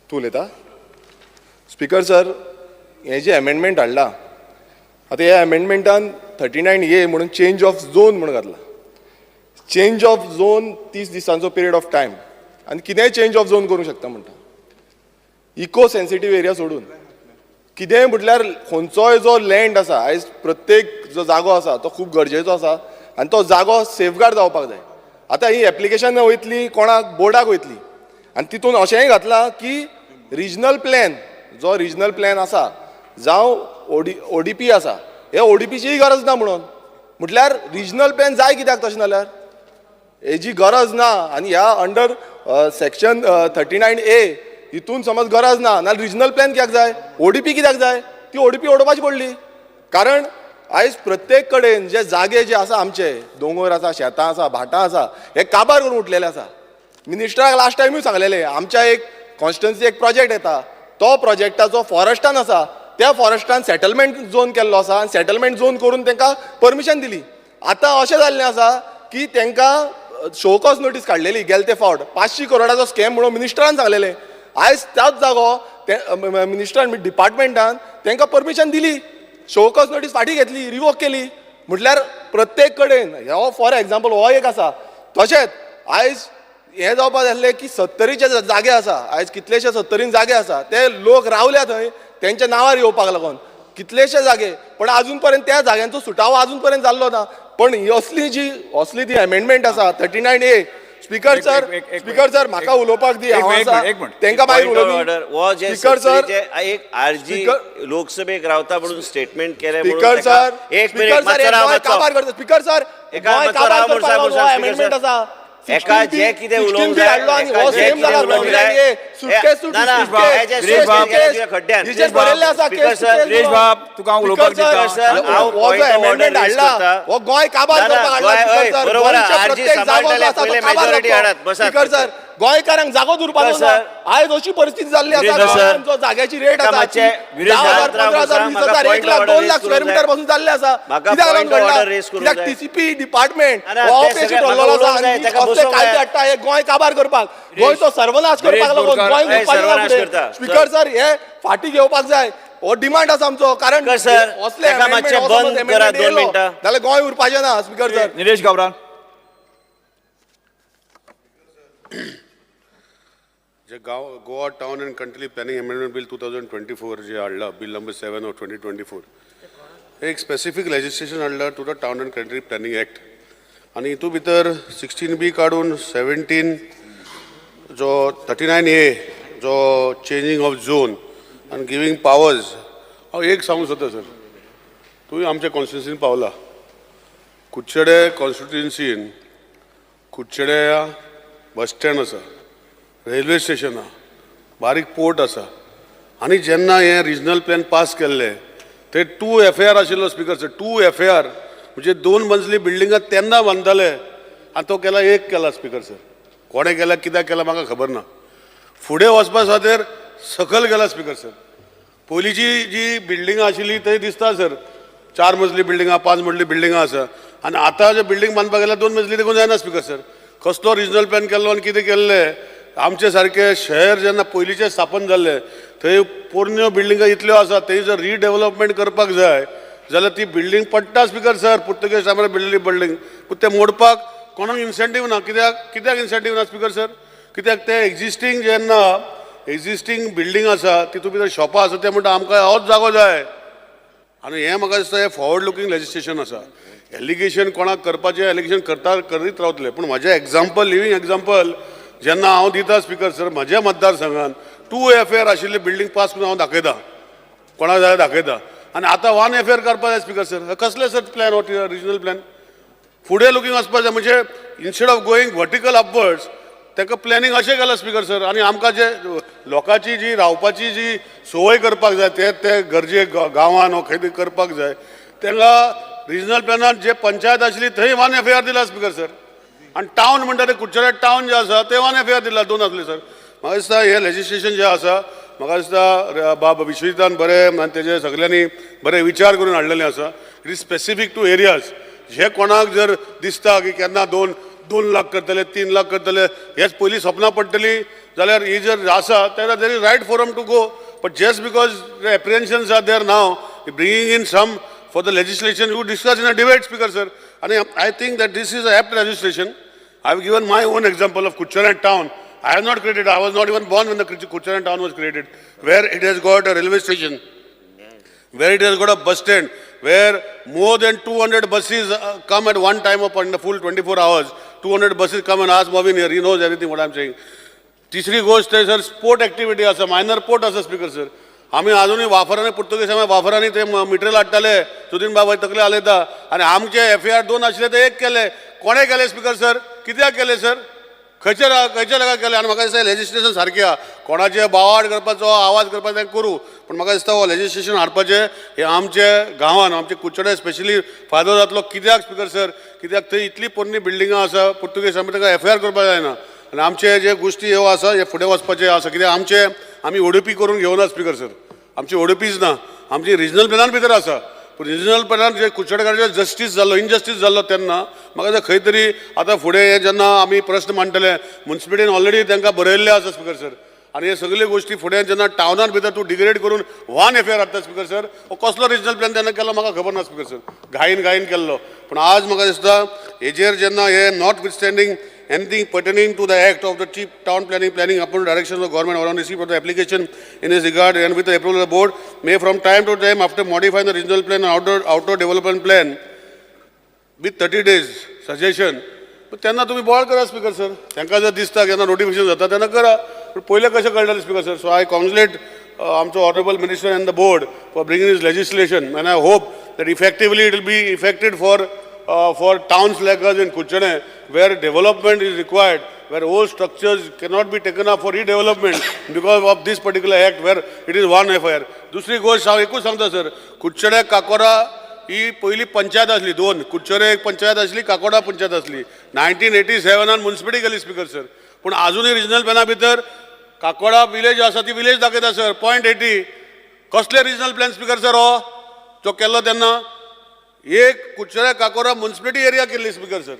तू उलयता? Speaker sir, हे जे अमेंडमेंट हाडला, आता ह्या अमेंडमेंटान 39A म्हणून चेंज ऑफ झोन म्हणून घातला. चेंज ऑफ झोन 30 दिसांचो पिरियड ऑफ टायम, आनी कितेंय चेंज ऑफ झोन करूंक शकता म्हणटा. इको सेन्सिटीव एरिया सोडून कितेंय म्हटल्यार खंयचोय जो लँड आसा, आयज प्रत्येक जो जागो आसा तो खूब गरजेचो आसा आनी तो जागो सेफगार्ड जावपाक जाय. आतां ही एप्लिकेशन वयतली कोणाक बोर्डाक वयतली आनी तितून अशेंय घातलां की रिजनल प्लॅन, जो रिजनल प्लॅन आसा जावं ODP आसा, हे ODPचीय गरज ना म्हणून. म्हटल्यार रिजनल प्लॅन जाय कित्याक तशें जाल्यार? हेजी गरज ना. आनी ह्या अंडर सेक्शन 39A हितून समज गरज ना नाल्यार रिजनल प्लॅन कित्याक जाय? ODP कित्याक जाय? ती ODP उडोवपाची पडली. कारण आयज प्रत्येक कडेन जे जागे जे आसा आमचे, दोंगर आसा, शेतां आसा, भाटां आसा, हे काबार करून उठलेले आसा. मिनिस्टराक लास्ट टायमूय सांगलेले, आमच्या एक कॉन्स्टिट्युन्सी एक प्रोजेक्ट येता, तो प्रोजेक्टाचो फॉरेस्टान आसा, त्या फॉरेस्टान सेटलमेंट झोन केल्लो आसा आनी सेटलमेंट झोन करून तांकां परमिशन दिली. आतां अशें जाल्लें आसा की तांकां शोकॉज नोटीस काडलेली गेले ते फावट 500 करोडाचो स्कॅम म्हणून मिनिस्टरान सांगलेलें. आयज त्याच जागो मिनिस्टरान डिपार्टमेंटान तांकां परमिशन दिली, शोकॉज नोटीस फाटीं घेतली, रिवोक केली. म्हटल्यार प्रत्येक कडेन हो फॉर एग्जाम्पल हो एक आसा. तशेंच आयज हें जावपाक जाल्लें की 70चे जागे आसा, आयज कितलेशे 70 जागे आसा, ते लोक रावल्या थंय तेंच्या नांवार येवपाक लागून कितलेशे जागे, पण अजून पर्यंत त्या जाग्यांचो सुटावो अजून पर्यंत जाल्लो ना. पण ही असली ती अमेंडमेंट आसा 39A. स्पीकर सर म्हाका उलोवपाक दी, तांकां मागीर उलोवं. स्पीकर सर एक आरजी लोकसभेक रावता म्हणून स्टेटमेंट केले. स्पीकर सर काबार करता. स्पीकर सर अमेंडमेंट आसा. एका जे कितें उलोवंक जाय, गोंय काबार करपाक गोंयकारांक जागो उरपाचो ना. आयज अशी परिस्थिती जाल्ली आसा, जो जाग्याची रेट आसा 10,000, 15,000, 20,000, 1 लाख 2 लाख स्क्वेअर मिटर पासून जाल्ले आसा. कित्याक TCP डिपार्टमेंट ऑफिस ठरलेलो आसा, कायदे हाडटा हे गोंय काबार करपाक, गोंयचो सर्वनाश करपाक लागून गोंय उरपाक. स्पीकर सर हे फाटी घेवपाक जाय, हो डिमांड आसा आमचो. कारण असले जाल्यार गोंय उरपाचें ना. स्पीकर सर निलेश गावरान. जे Goa town and country planning amendment bill 2024 जे हाडला, बिल नंबर 7 ऑफ 2024, एक स्पेसिफीक लेजिस्लेशन हाडला to the town and country planning act. आनी हितून भितर 16B काडून 17 जो 39A जो चेंजिंग ऑफ झोन आनी गिवींग पावर्स. हांव एक सांगूंक सोदता सर, तुवें आमच्या कॉन्स्टिट्युन्सीन पावला, कुडचडे कॉन्स्टिट्युन्सीन कुडचडे बस स्टँड आसा, रेल्वे स्टेशन आहा, बारीक पोर्ट आसा. आनी जेन्ना हे रिजनल प्लॅन पास केल्ले ते 2 FAR आशिल्लो. स्पीकर सर 2 FAR म्हणजे 2 मजली बिल्डिंगां तेन्ना बांदताले आनी तो केला 1 केला. स्पीकर सर कोणें केला, कित्याक केला म्हाका खबर ना. फुडें वचपा खातीर सकयल गेला. स्पीकर सर पयलींची जी बिल्डिंगां आशिल्ली थंय दिसता सर 4 मजली बिल्डिंगां, 5 मजली बिल्डिंगां आसा. आनी आतां जे बिल्डींग बांदपाक गेल्यार 2 मजली देखून जायना. स्पीकर सर कसलो रिजनल प्लॅन केल्लो आनी कितें केल्लें. आमचे सारके शहर जेन्ना पयलींचे स्थापन जाल्ले थंय पोरण्यो बिल्डिंगां इतल्यो आसा, थंय जर रिडेवलपमेंट करपाक जाय जाल्यार ती बिल्डींग पडटा. स्पीकर सर पुर्तुगेज टायमार बिल्डली बिल्डींग, पूण ते मोडपाक कोणाक इन्सेंटीव ना. कित्याक इन्सेंटीव ना? स्पीकर सर कित्याक ते एक्झिस्टींग जेन्ना एक्झिस्टींग बिल्डींग आसा तितून भितर शॉपां आसा, ते म्हणटा आमकां होच जागो जाय. आनी हें म्हाका दिसता हें फॉरवर्ड लुकींग लेजिस्लेशन आसा. एलिगेशन कोणाक करपाचें एलिगेशन करीत रावतले, पूण म्हजें एग्जाम्पल, लिव्हींग एग्जाम्पल जेन्ना हांव दिता स्पीकर सर, म्हज्या मतदारसंघान 2 FAR आशिल्ली बिल्डींग पास करून हांव दाखयता, कोणाक जाय दाखयता. आनी आतां 1 FAR करपा जाय. स्पीकर सर कसले सर प्लॅन, रिजनल प्लॅन फुडें लुकींग वचपा जाय. म्हणजे instead of going vertical upwards ताका प्लॅनिंग अशें केलां. स्पीकर सर आनी आमकां जे लोकांची जी रावपाची जी संवय करपाक जाय ते गरजे गांवान खंय तरी करपाक जाय, तांकां रिजनल प्लॅनान जे पंचायत आशिल्ली थंय 1 FAR दिला. स्पीकर सर आनी टावन म्हणटा ते कुडचडे टावन जे आसा ते 1 FAR दिला, 2 आसले. सर म्हाका दिसता हें लेजिस्लेशन जें आसा, म्हाका दिसता बाब विश्वजितान बरें आनी तेजे सगळ्यांनी बरे विचार करून हाडलेलें आसा. It is specific to areas. जे कोणाक जर दिसता की केन्ना 2 लाख करतले 3 लाख करतले हेच पयलीं सपनां पडटली जाल्यार ही जर आसा तेन्ना there is right for to go but just because the apprehensions are there now bringing in some for the legislation you discuss in a debate speaker sir and I think that this is an apt registration. I have given my own example of Kucharan town. I have not created, I was not even born when the Kucharan town was created, where it has got a railway station, where it has got a bus stand, where more than 200 buses come at one time in the full 24 hours. 200 buses come and ask Movin here, he knows everything what I am saying. तिसरी गोष्ट आहे sir sport activity आसा minor port आसा speaker sir आमी अजूनही वाफरांनी Portuguese वाफरांनी ते मिटरल हाडटाले सुदीन बाबा तकले आलयता आनी आमचे FAR 2 आशिल्ले ते एक केले कोणे केले स्पीकर सर कित्याक केले सर खंयच्या जाग्यार केले आनी म्हाका दिसता लेजिस्लेशन सारकें आहा कोणाचे बावाड करपाचो आवाज करपाचो तें करूं पण म्हाका दिसता हो लेजिस्लेशन हाडपाचें हे आमचे गांवांत आमचे कुचडे स्पेशली फायदो जातलो कित्याक स्पीकर सर कित्याक थंय इतली पोरणी बिल्डिंगां आसा पुर्तुगेज आमी ताका FAR करपाक जायना आनी आमचे जे गोश्टी ह्यो आसा हे फुडें वचपाचे आसा कित्याक आमचे आमी ओडीपी करून घेवना स्पीकर सर आमची ओडीपीच ना आमची रिजनल प्लॅनान भितर आसा पूण रिजनल प्लॅनान जे कुचडेकारांचेर जस्टीस जाल्लो इनजस्टीस जाल्लो तेन्ना म्हाका दिसता खंय तरी आतां फुडें हे जेन्ना आमी प्रश्न मांडटले म्युन्सिपालिटीन ऑलरेडी तांकां बरयल्ले आसा स्पीकर सर आनी हे सगळे गोश्टी फुडें जेन्ना टावनान भितर तूं डिग्रेड करून 1 FAR हाडटा स्पीकर सर हो कसलो रिजनल प्लॅन तेन्ना केलो म्हाका खबर ना स्पीकर सर घाईन केल्लो पूण आज म्हाका दिसता हेजेर जेन्ना हे not विथस्टँडींग anything pertaining to the act of the chief town planning upon direction of the government or on receipt of the application in this regard and with the approval of the board may from time to time after modifying the regional plan and outdoor development plan with 30 days suggestion but त्यांना तुम्ही ball करा speaker sir तांकां जर दिसता केन्ना notification जाता तेन्ना करा पण पयलें कशें कळटलें स्पीकर सर सो आय कॉंग्रेचुलेट आमचो honourable minister end the board for bringing this legislation end I hope that effectively it will be effected for towns like us in Kuchane, where development is required, where old structures cannot be taken up for redevelopment because of this particular act, where it is 1 FAR. दुसरी गोष्ट हांव एकूच सांगता sir कुचडे काकोरा ही पयली पंचायत आसली 2 कुचडे एक पंचायत आसली काकोडा पंचायत आसली 1987 म्युन्सिपालिटी गेली स्पीकर सर पूण अजूनही रिजनल प्लॅना भितर काकोडा विलेज आसा ती विलेज दाखयता सर .80 कसले रिजनल प्लॅन स्पीकर सर हो जो केल्लो तेन्ना एक कुचडे काकोरा म्युन्सिपालिटी एरिया केल्ली स्पीकर सर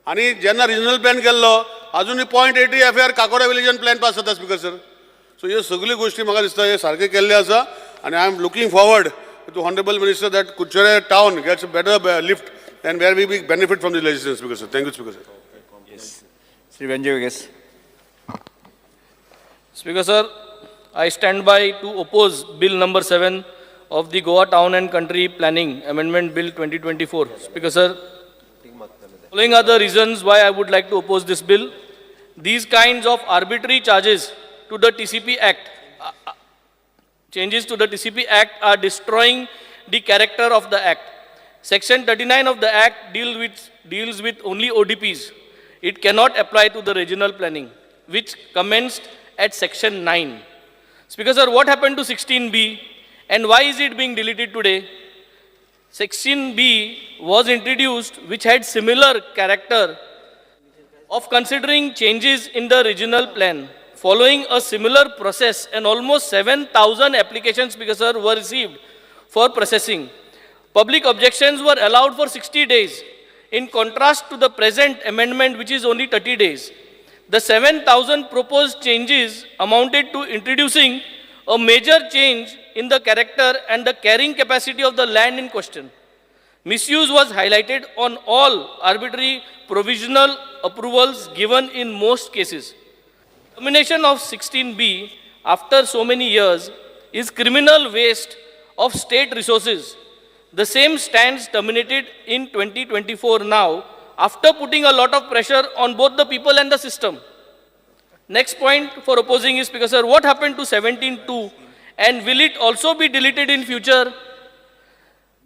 आनी जेन्ना रिजनल प्लॅन केल्लो अजूनही .80 FAR काकोरा विलेजान प्लॅन पास जाता स्पीकर सर सो ह्यो सगळ्यो गोश्टी म्हाका दिसता हे सारके केल्ले आसा आनी I am looking forward to honourable minister that Kudchade town gets a better lift and where we be benefit from this legislation speaker sir thank you speaker sir Shri Venzy Speaker sir, I stand by to oppose Bill number 7 of the Goa Town and Country Planning Amendment Bill 2024. Speaker sir, following are the reasons why I would like to oppose this bill. These kinds of arbitrary charges to the TCP Act, changes to the TCP Act are destroying the character of the Act. Section 39 of the Act deals with only ODPs. It cannot apply to the regional planning, which commenced at Section 9. Speaker sir, what happened to 16B and why is it being deleted today? Section B was introduced which had similar character of considering changes in the regional plan. Following a similar process and almost 7,000 applications, Speaker sir, were received for processing. Public objections were allowed for 60 days in contrast to the present amendment which is only 30 days. The 7,000 proposed changes amounted to introducing a major change in the character and the carrying capacity of the land in question. Misuse was highlighted on all arbitrary provisional approvals given in most cases. Termination of 16B after so many years is criminal waste of state resources. The same stands terminated in 2024 now, after putting a lot of pressure on both the people and the system. Next point for opposing is, Speaker sir, what happened to 17.2 and will it also be deleted in future?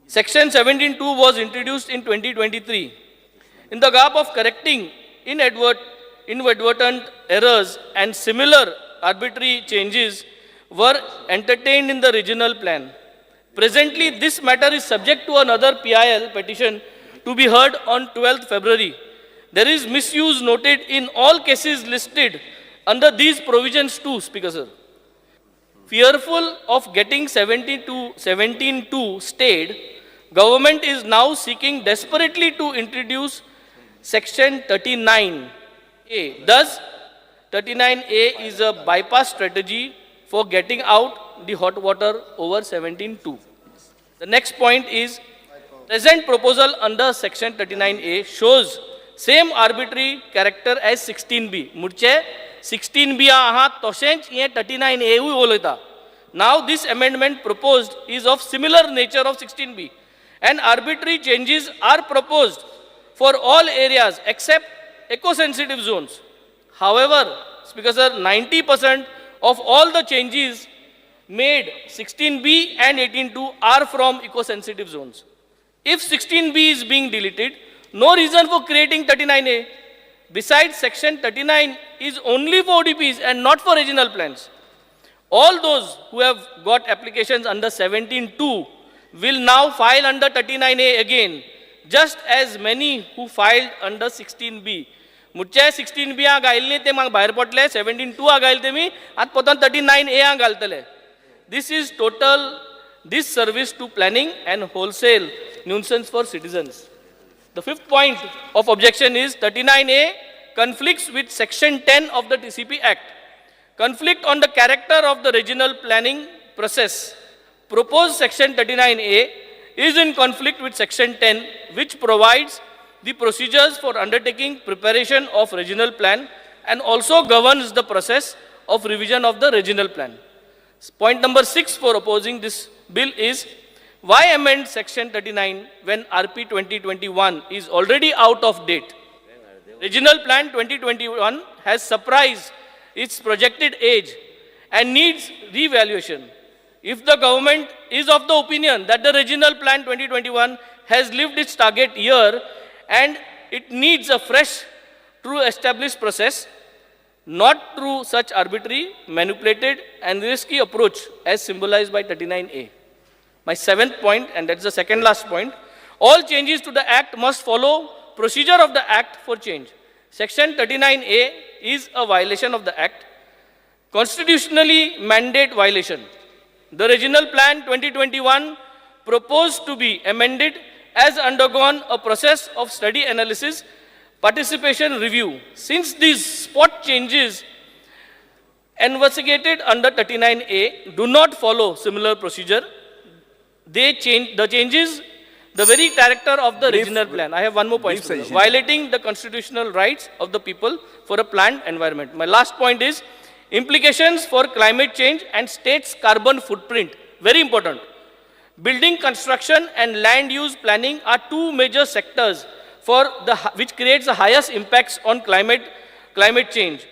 Section 17.2 was introduced in 2023. In the gap of correcting inadvertent errors and similar arbitrary changes were entertained in the regional plan. Presently, this matter is subject to another PIL petition to be heard on 12th February. There is misuse noted in all cases listed under these provisions too, Speaker sir. Fearful of getting 17.2 stayed, government is now seeking desperately to introduce Section 39A. Thus, 39A is a bypass strategy for getting out the hot water over 17.2. The next point is, present proposal under Section 39A shows same arbitrary character as 16B. Murche 16B aha toshench ye 39A hu boleta. Now this amendment proposed is of similar nature of 16B, and arbitrary changes are proposed for all areas except eco-sensitive zones. However, Speaker Sir, 90% of all the changes made 16B and 18.2 are from eco-sensitive zones. If 16B is being deleted, no reason for creating 39A. Besides, Section 39 is only for ODPs and not for regional plans. All those who have got applications under 17.2 will now file under 39A again, just as many who filed under 16B. मुझे 16B आ गायले ते मांग बाहेर पडले 17.2 आ गायले ते मी आत पोतान 39A आ घालतले. This is total disservice to planning and wholesale nuisance for citizens. The fifth point of objection is 39A conflicts with Section 10 of the TCP Act. Conflict on the character of the regional planning process. Proposed Section 39A is in conflict with Section 10, which provides the procedures for undertaking preparation of regional plan and also governs the process of revision of the regional plan. Point number 6 for opposing this bill is, why amend Section 39 when RP 2021 is already out of date? Regional Plan 2021 has surprised its projected age and needs revaluation. If the government is of the opinion that the Regional Plan 2021 has lived its target year and it needs a fresh, true established process, not through such arbitrary, manipulated and risky approach as symbolized by 39A. My seventh point, and that's the second last point, all changes to the Act must follow procedure of the Act for change. Section 39A is a violation of the Act, constitutionally mandate violation. The Regional Plan 2021 proposed to be amended has undergone a process of study analysis, participation review. Since these spot changes investigated under 39A do not follow similar procedure, they change the changes the very character of the regional plan. I have one more point. Violating the constitutional rights of the people for a planned environment. My last point is implications for climate change and state's carbon footprint. Very important. Building construction and land use planning are two major sectors which creates the highest impacts on climate change,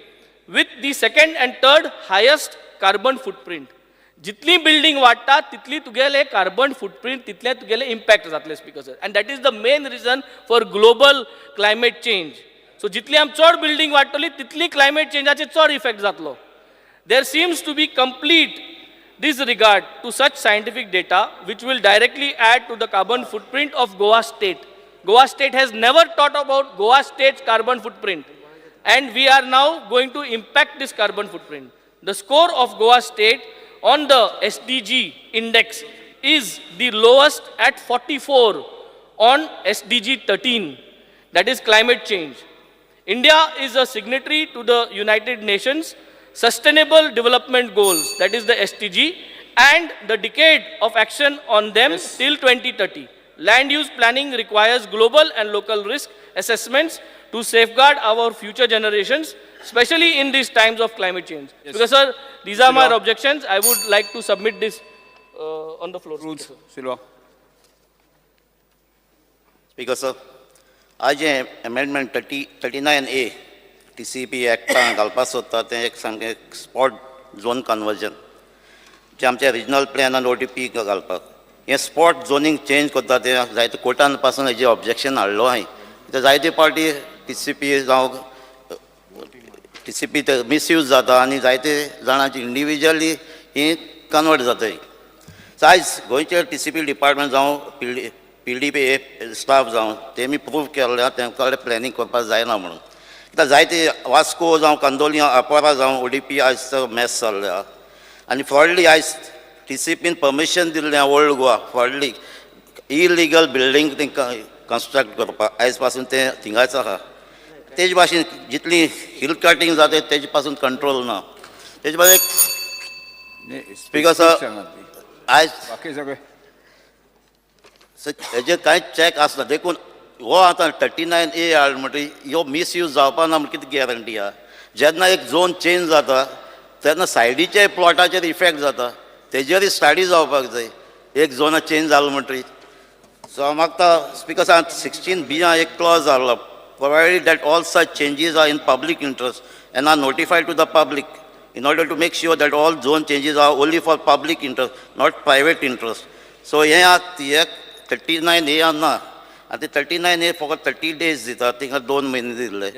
with the second and third highest carbon footprint. जितली building वाडटा तितली तुगेले carbon footprint तितले तुगेले impact जातले speaker sir, end that is the main reason for global climate change. So जितली आमी चड building वाडटली तितली क्लायमेट चेंजाचे चड इफेक्ट जातलो. There seems to be complete disregard to such scientific data which will directly add to the carbon footprint of Goa state. Goa state has never thought about Goa state's carbon footprint, and we are now going to impact this carbon footprint. The score of Goa state on the SDG index is the lowest at 44 on SDG 13, that is climate change. India is a signatory to the United Nations Sustainable Development Goals, that is the SDG, and the decade of action on them till 2030. Land use planning requires global and local risk assessments to safeguard our future generations, especially in these times of climate change. Because sir, these are my objections. I would like to submit this on the floor. Rules, Silva. Speaker sir, आज amendment 39A TCP Act घालपाक सोदता तें एक सांगे spot zone conversion जे आमच्या regional plan आनी ODP घालपाक. हें स्पॉट झोनींग चेंज करता तें जायते कोर्टान पासून हेजें ऑब्जेक्शन हाडलो हांवें. कित्याक जायते पार्टी TCP जावं TCP ते मिसयूज जाता आनी जायते जाणांची इंडिविज्युअली ही कन्वर्ट जाताय. आयज गोंयचे TCP डिपार्टमेंट जावं PDP स्टाफ जावं तेमी प्रूव केल्ल्या तेंका प्लॅनिंग करपाक जायना म्हणून. कित्याक जायते वास्को जावं कांदोलिया आपोरा जावं ODP आयज मॅस चल्ल्या आनी फॉडली आयज TCPन परमिशन दिल्लें ओल्ड गोवा फॉडली इलिगल बिल्डींग तांकां कन्स्ट्रक्ट करपाक आयज पासून तें थिंगाच आहा तेजे भाशेन जितली हिल कटिंग जाता तेजे पासून कंट्रोल ना तेजे भाशेन स्पीकर सर आयज हेजे कांयच चॅक आसना देखून हो आतां 39A हाड म्हणटरी ह्यो मिसयूज जावपा ना म्हणून कितें गॅरंटी आहा जेन्ना एक झोन चेंज जाता तेन्ना सायडीच्या प्लॉटाचेर इफेक्ट जाता तेजेरूय स्टडी जावपाक जाय एक झोन चेंज जालो म्हणटरी सो हांव मागता स्पीकर सर 16B एक क्लॉज आहलो provided that all such changes are in public interest and are notified to the public in order to make sure that all zone changes are only for public interest, not private interest. So here 39A ना आतां 39A फकत 30 days दिता थिंगा 2 म्हयने दिल्ले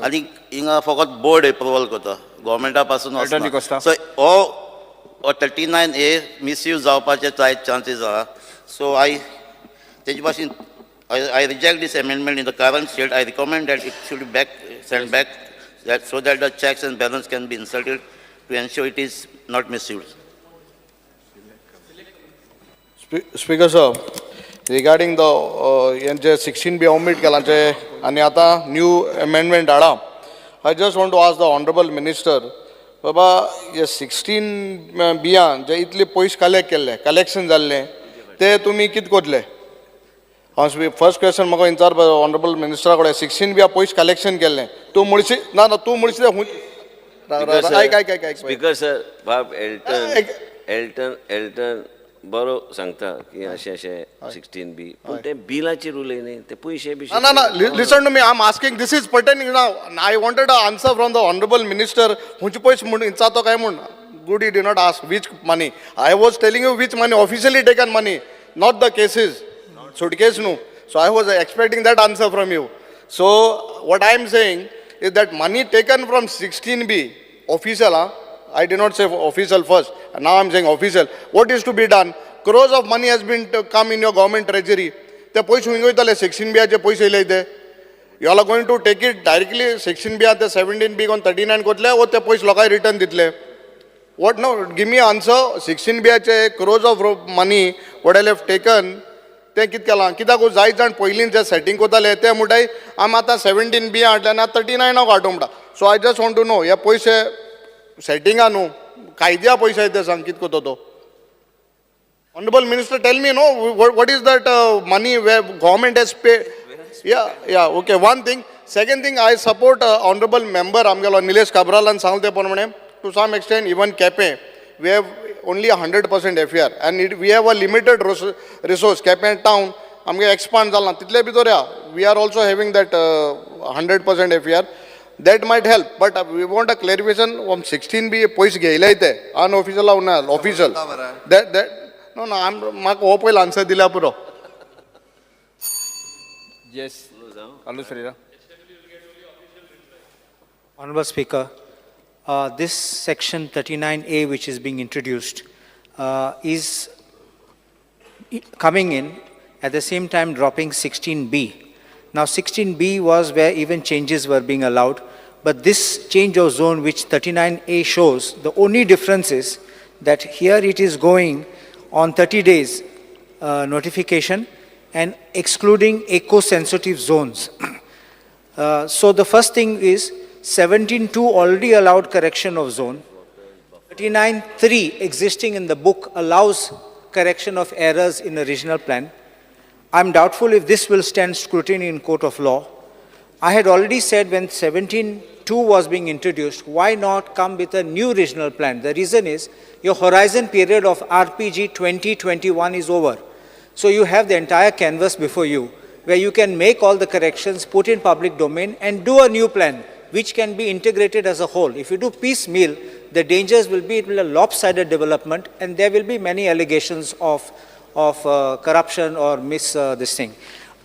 आनी हिंगा फकत बोर्ड एप्रुवल करता गव्हर्मेंटा पासून वचना सो हो 39A मिसयूज जावपाचे चान्सीस आहा सो तेजे भाशेन I reject this amendment in the current state. I recommend that it should be sent back so that the checks and balance can be inserted to ensure it is not misused. Speaker sir, regarding the 16B omit केलांचे आणि आता new amendment Hada, I just want to ask the honorable minister, बाबा हे 16B जे इतले पयशे collect केल्ले, collection जाल्ले, ते तुमी कित कोतले? फर्स्ट क्वेश्चन म्हाका विचार ऑनरेबल मिनिस्टरा कडेन 16B पयशे कलेक्शन केल्लें तूं म्हणशी ना ना तूं म्हणशी स्पीकर सर बाब एल्टन बरो सांगता की अशें अशें 16B पूण ते बिलाचेर उलयनी ते पयशे बी ना ना listen to me I am asking this is pertaining now I wanted a answer from the honourable minister हुंचे पयशे म्हणून विचारतो काय म्हूण good you did not ask which money I was telling you which money officially taken money not the cases suitcase no. So I was expecting that answer from you. So what I am saying is that money taken from 16B official, I did not say official first, and now I am saying official. What is to be done? Crores of money has been come in your government treasury. The poise who 16B je poise ile you all are going to take it directly 16B at the 17B on 39 kotle or the poise lokai return ditle. What no? Give me an answer. 16B che crores of money what I have taken. ते कित केलां कित्याक जायत जाण पयलीं जे setting कोताले ते म्हणटाय आमी आतां 17B हाडले आनी 39 हाडूं म्हणटा so I just want to know हे पयशे सेटिंगा न्हू कायद्या पयशे ते सांग कित कोतो तो honourable minister tell me no what is that money way government has pay या okay one thing second thing I support honourable member आमगेलो निलेश काब्रालान सांगले ते प्रमाणे to some extent even Quepem we have only 100% FAR and we have a limited resource Cape town आमगे expand जाला तितले भितर we are also having that 100% FAR that might help but we want a clarification from 16B पयस घेयले ते unofficial ना official that no I'm म्हाका हो पयलो answer दिला पुरो yes Allu Srira Honorable Speaker, this section 39A which is being introduced is coming in at the same time dropping 16B. Now 16B was where even changes were being allowed, but this change of zone which 39A shows, the only difference is that here it is going on 30 days notification and excluding eco-sensitive zones. So the first thing is 17.2 already allowed correction of zone. 39.3 existing in the book allows correction of errors in a regional plan. I'm doubtful if this will stand scrutiny in court of law. I had already said when 17.2 was being introduced, why not come with a new regional plan? The reason is your horizon period of RPG 2021 is over. So you have the entire canvas before you, where you can make all the corrections, put in public domain, and do a new plan, which can be integrated as a whole. If you do piecemeal, the dangers will be it will be a lopsided development, and there will be many allegations of corruption or this thing.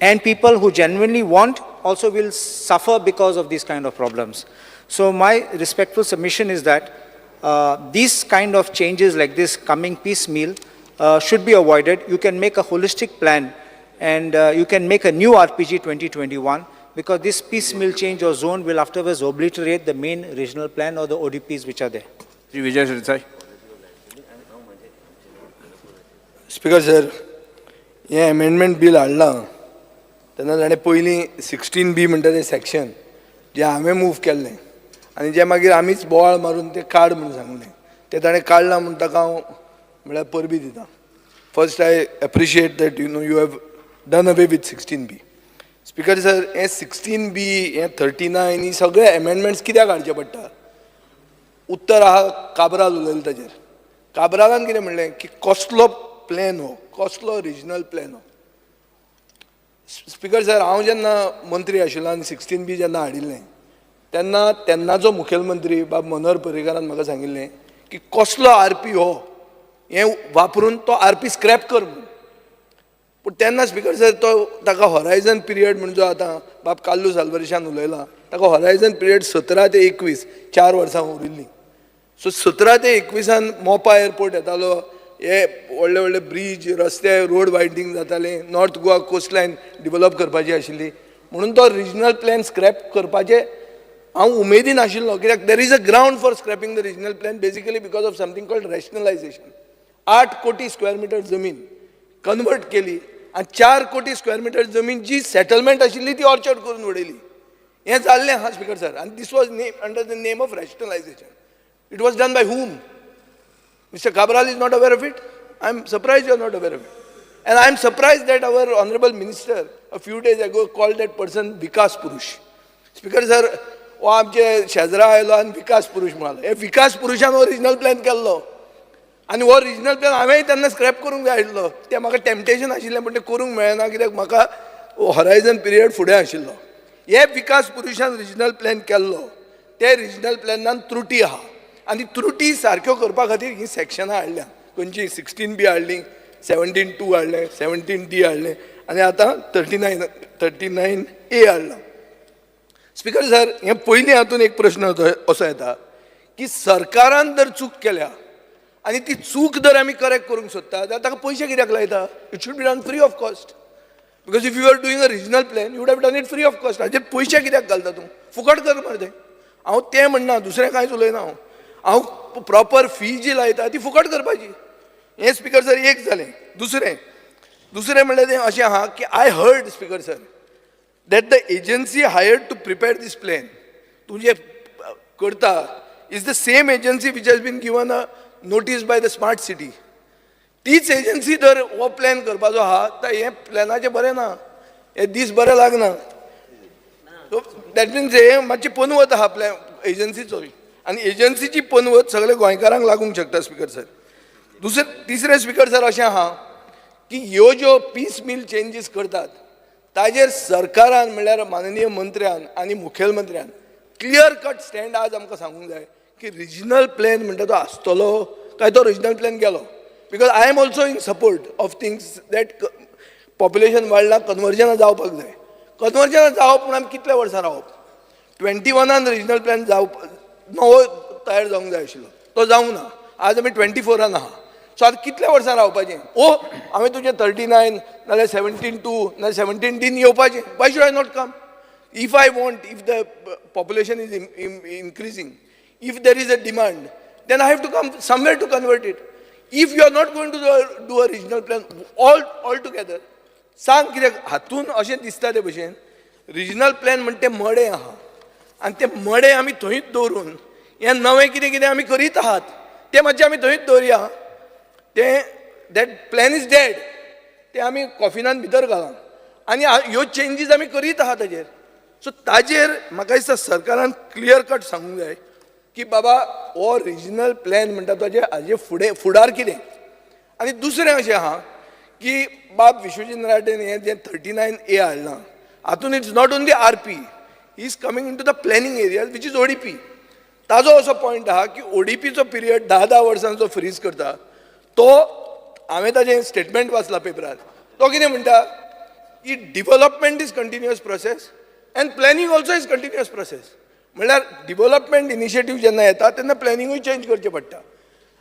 And people who genuinely want also will suffer because of these kind of problems. So my respectful submission is that these kind of changes like this coming piecemeal should be avoided. You can make a holistic plan and you can make a new RPG 2021 because this piecemeal change or zone will afterwards obliterate the main regional plan or the ODPs which are there. Vijay Sirchai. Speaker sir, ये amendment bill हाडला तेन्ना ताणें पयलीं 16B म्हणटा तें section जें हांवें move केल्लें आनी जें मागीर आमीच बोवाळ मारून तें काड म्हणून सांगलें तें ताणें काडलां म्हणून ताका हांव म्हळ्यार परबी दितां. First I appreciate that you have done away with 16B. Speaker sir, हे 16B, हे 39 ही सगळे एमेंडमेंट्स कित्याक हाडचे पडटा? उत्तर आहा काबराल उलयलें ताजेर. काबरालान कितें म्हणलें की कसलो प्लॅन हो, कसलो रिजनल प्लॅन हो. स्पिकर सर, हांव जेन्ना मंत्री आशिल्लो आनी 16B जेन्ना हाडिल्लें तेन्ना तेन्नाचो मुखेलमंत्री बाब मनोहर पर्रीकारान म्हाका सांगिल्लें की कसलो RP हो, हें वापरून तो RP स्क्रॅप कर म्हणून. पूण तेन्ना स्पिकर सर ताका हॉरायझन पिरियड म्हणजे जो आतां बाब काल्लू साल्वारिशान उलयला, ताका हॉरायझन पिरियड 17 ते 21 4 वर्सां उरिल्लीं. सो 17 ते 21 मोपा एअरपोर्ट येतालो, हे व्हडले व्हडले ब्रीज, रस्ते, रोड वायडनींग जाताले, north Goa coast line develop करपाची आशिल्ली, म्हणून तो रिजनल प्लॅन स्क्रॅप करपाचे हांव उमेदीन आशिल्लो. कित्याक there is a ground for scrapping the regional plan basically because of something called rationalisation. 8 कोटी स्क्वेअर मिटर जमीन कन्वर्ट केली आनी 4 कोटी स्क्वेअर मिटर जमीन जी सेटलमेंट आशिल्ली ती ऑर्चर्ड करून उडयली. हें जाल्लें आहा स्पिकर सर, आनी this was under the name of rationalisation. It was done by whom? Mr. Cabral is not aware of it. I am surprised you are not aware of it. And I am surprised that our honorable minister a few days ago called that person Vikas Purush. Speaker sir, हो आमचे शेजरा आयलो आनी विकास पुरुश म्हणालो. हे विकास पुरुशान हो regional plan केल्लो आनी हो रिजनल प्लॅन हांवेंय तेन्ना स्क्रॅप करूंक जाय आशिल्लो. तें म्हाका टेम्पटेशन आशिल्लें पण तें करूंक मेळना कित्याक म्हाका हॉरायझन पिरियड फुडें आशिल्लो. हे विकास पुरुशान रिजनल प्लॅन केल्लो, ते रिजनल प्लॅनान त्रुटी आहा आनी त्रुटी सारक्यो करपा खातीर ही सेक्शनां हाडल्या. खंयची 16B हाडली, 17(2) हाडलें, 17D हाडलें आनी आतां 39A हाडला. स्पिकर सर, हे पयलीं हातून एक प्रश्न असो येता की सरकारान जर चूक केल्या आनी ती चूक जर आमी करेक्ट करूंक सोदता जाल्यार ताका पयशे कित्याक लायता? It should be done free of cost. Because if you are doing a regional plan you would have done it free of cost. हाजेर पयशे कित्याक घालता तूं? फुकट कर मरे तें. हांव तें म्हणना, दुसरें कांयच उलयना. हांव प्रॉपर फी जी लायता ती फुकट करपाची. हें स्पिकर सर एक जालें. दुसरें म्हणल्यार तें अशें आहा की I heard speaker sir that the agency hired to prepare this plan, तूं जे करता, is the same agency which has been given a notice by the smart city. तीच एजन्सी जर हो प्लॅन करपाचो आहा तर हे प्लॅनाचें बरें ना, हे दीस बरें लागना. दॅट मिन्स हे मातशी पनवत आहा प्लॅन एजन्सीचो आनी एजन्सीची पनवत सगळे गोंयकारांक लागूंक शकता स्पिकर सर. तिसरें स्पिकर सर अशें आहा की ह्यो ज्यो पीस मील चेंजीस करतात ताजेर सरकारान म्हणल्यार माननीय मंत्र्यान आनी मुखेलमंत्र्यान क्लियर कट स्टँड आज आमकां सांगूंक जाय की रिजनल प्लॅन म्हणटा तो आसतलो काय तो रिजनल प्लॅन गेलो. Because I am also in support of things that population वाडला, कन्वर्जनां जावपाक जाय. कन्वर्जनां जावप पूण आमी कितल्या वर्सां रावप? 21 रिजनल प्लॅन नवो तयार जावंक जाय आशिल्लो, तो जावंक ना. आज आमी 24 आहा. सो आतां कितल्या वर्सां रावपाचें? हांवें तुजें 39 नाल्यार 17(2) नाल्यार 17D येवपाचें. Why should I not come? If I want, if the population is increasing, if there is a demand, then I have to come somewhere to convert it. If you are not going to do a regional plan all together, सांग कित्याक हातून अशें दिसता ते भशेन regional plan म्हणटा तें मडें आहा आनी तें मडें आमी थंयच दवरून हें नवें कितें कितें आमी करीत आहात तें मातशें आमी थंयच दवरया. तें दॅट प्लॅन इज डॅड, तें आमी कॉफिनान भितर घाला आनी ह्यो चेंजीस आमी करीत आहात ताजेर. सो ताजेर म्हाका दिसता सरकारान क्लियर कट सांगूंक जाय की बाबा हो रिजनल प्लॅन म्हणटा ताजे हाजे फुडार कितें. आनी दुसरें अशें आहा की बाब विश्वजीत राटेन हें जें 39A हाडलां हातून it's not only RP, he is coming into the planning area which is ODP. ताजो असो पॉयंट आहा की ODPचो पिरियड 10 वर्सांचो फ्रीज करता. तो हांवें ताजें स्टेटमेंट वाचला पेपरार. तो कितें म्हणटा की development is continuous process end planning also is continuous process. म्हणल्यार डिवेलपमेंट इनिशिएटीव जेन्ना येता तेन्ना प्लॅनिंगूय चेंज करचें पडटा.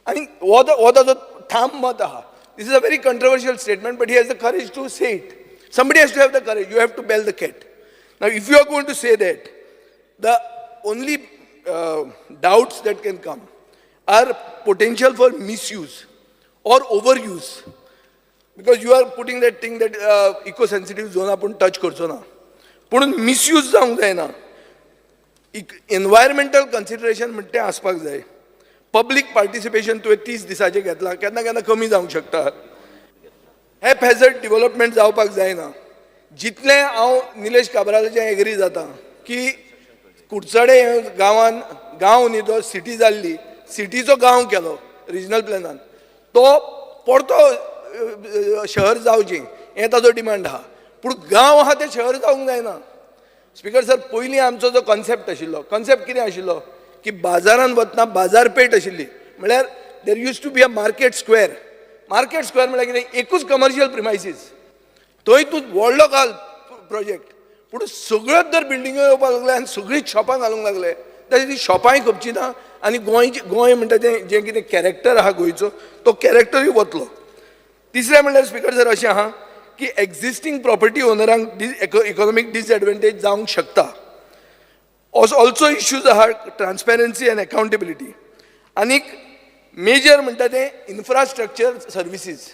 आनी हो ताजो ठाम मत आहा. This is a very controversial statement but he has the courage to say it. Somebody has to have the courage. You have to bail the cat. Now, if you are going to say that, the only doubts that can come are potential for misuse or overuse. Because you are putting that thing that eco sensitive zone आपूण touch करचो ना पूण misuse जावंक जायना environmental consideration म्हणटा तें आसपाक जाय पब्लीक पार्टिसिपेशन तुवें 30 दिसाचें घेतलां केन्ना केन्ना कमी जावंक शकता हे हॅझर्ड डेव्हलपमेंट जावपाक जायना जितलें हांव निलेश काब्रालाचें एग्री जाता की कुडचडे गांवान गांव न्ही तो सिटी जाल्ली सिटीचो गांव केलो रिजनल प्लॅनान तो परतो शहर जावचें हें ताजो डिमांड आहा पूण गांव आहा तें शहर जावंक जायना स्पिकर सर पयलीं आमचो जो कॉन्सेप्ट आशिल्लो कॉन्सेप्ट कितें आशिल्लो की बाजारान वतना बाजारपेठ आशिल्ली म्हळ्यार there use to be a market square म्हळ्यार कितें एकूच कमर्शियल प्रिमायसीस थंय तूं व्हडलो घाल प्रोजेक्ट पूण सगळ्योच जर बिल्डिंगो येवपाक लागले आनी सगळींच शॉपां घालूंक लागले जाल्यार ती शॉपांय खपची ना आनी गोंय म्हणटा तें जें कितें कॅरेक्टर आहा गोंयचो तो कॅरेक्टरूय वतलो तिसरें म्हणल्यार स्पिकर सर अशें आहा की एक्झिस्टींग प्रॉपर्टी ओनरांक इकॉनॉमीक डिसएडवांटेज जावंक शकता ऑल्सो इश्यूज आहा ट्रान्सपेरन्सी एंड अकाउंटेबिलिटी आनीक मेजर म्हणटा तें इन्फ्रास्ट्रक्चर सर्विसीस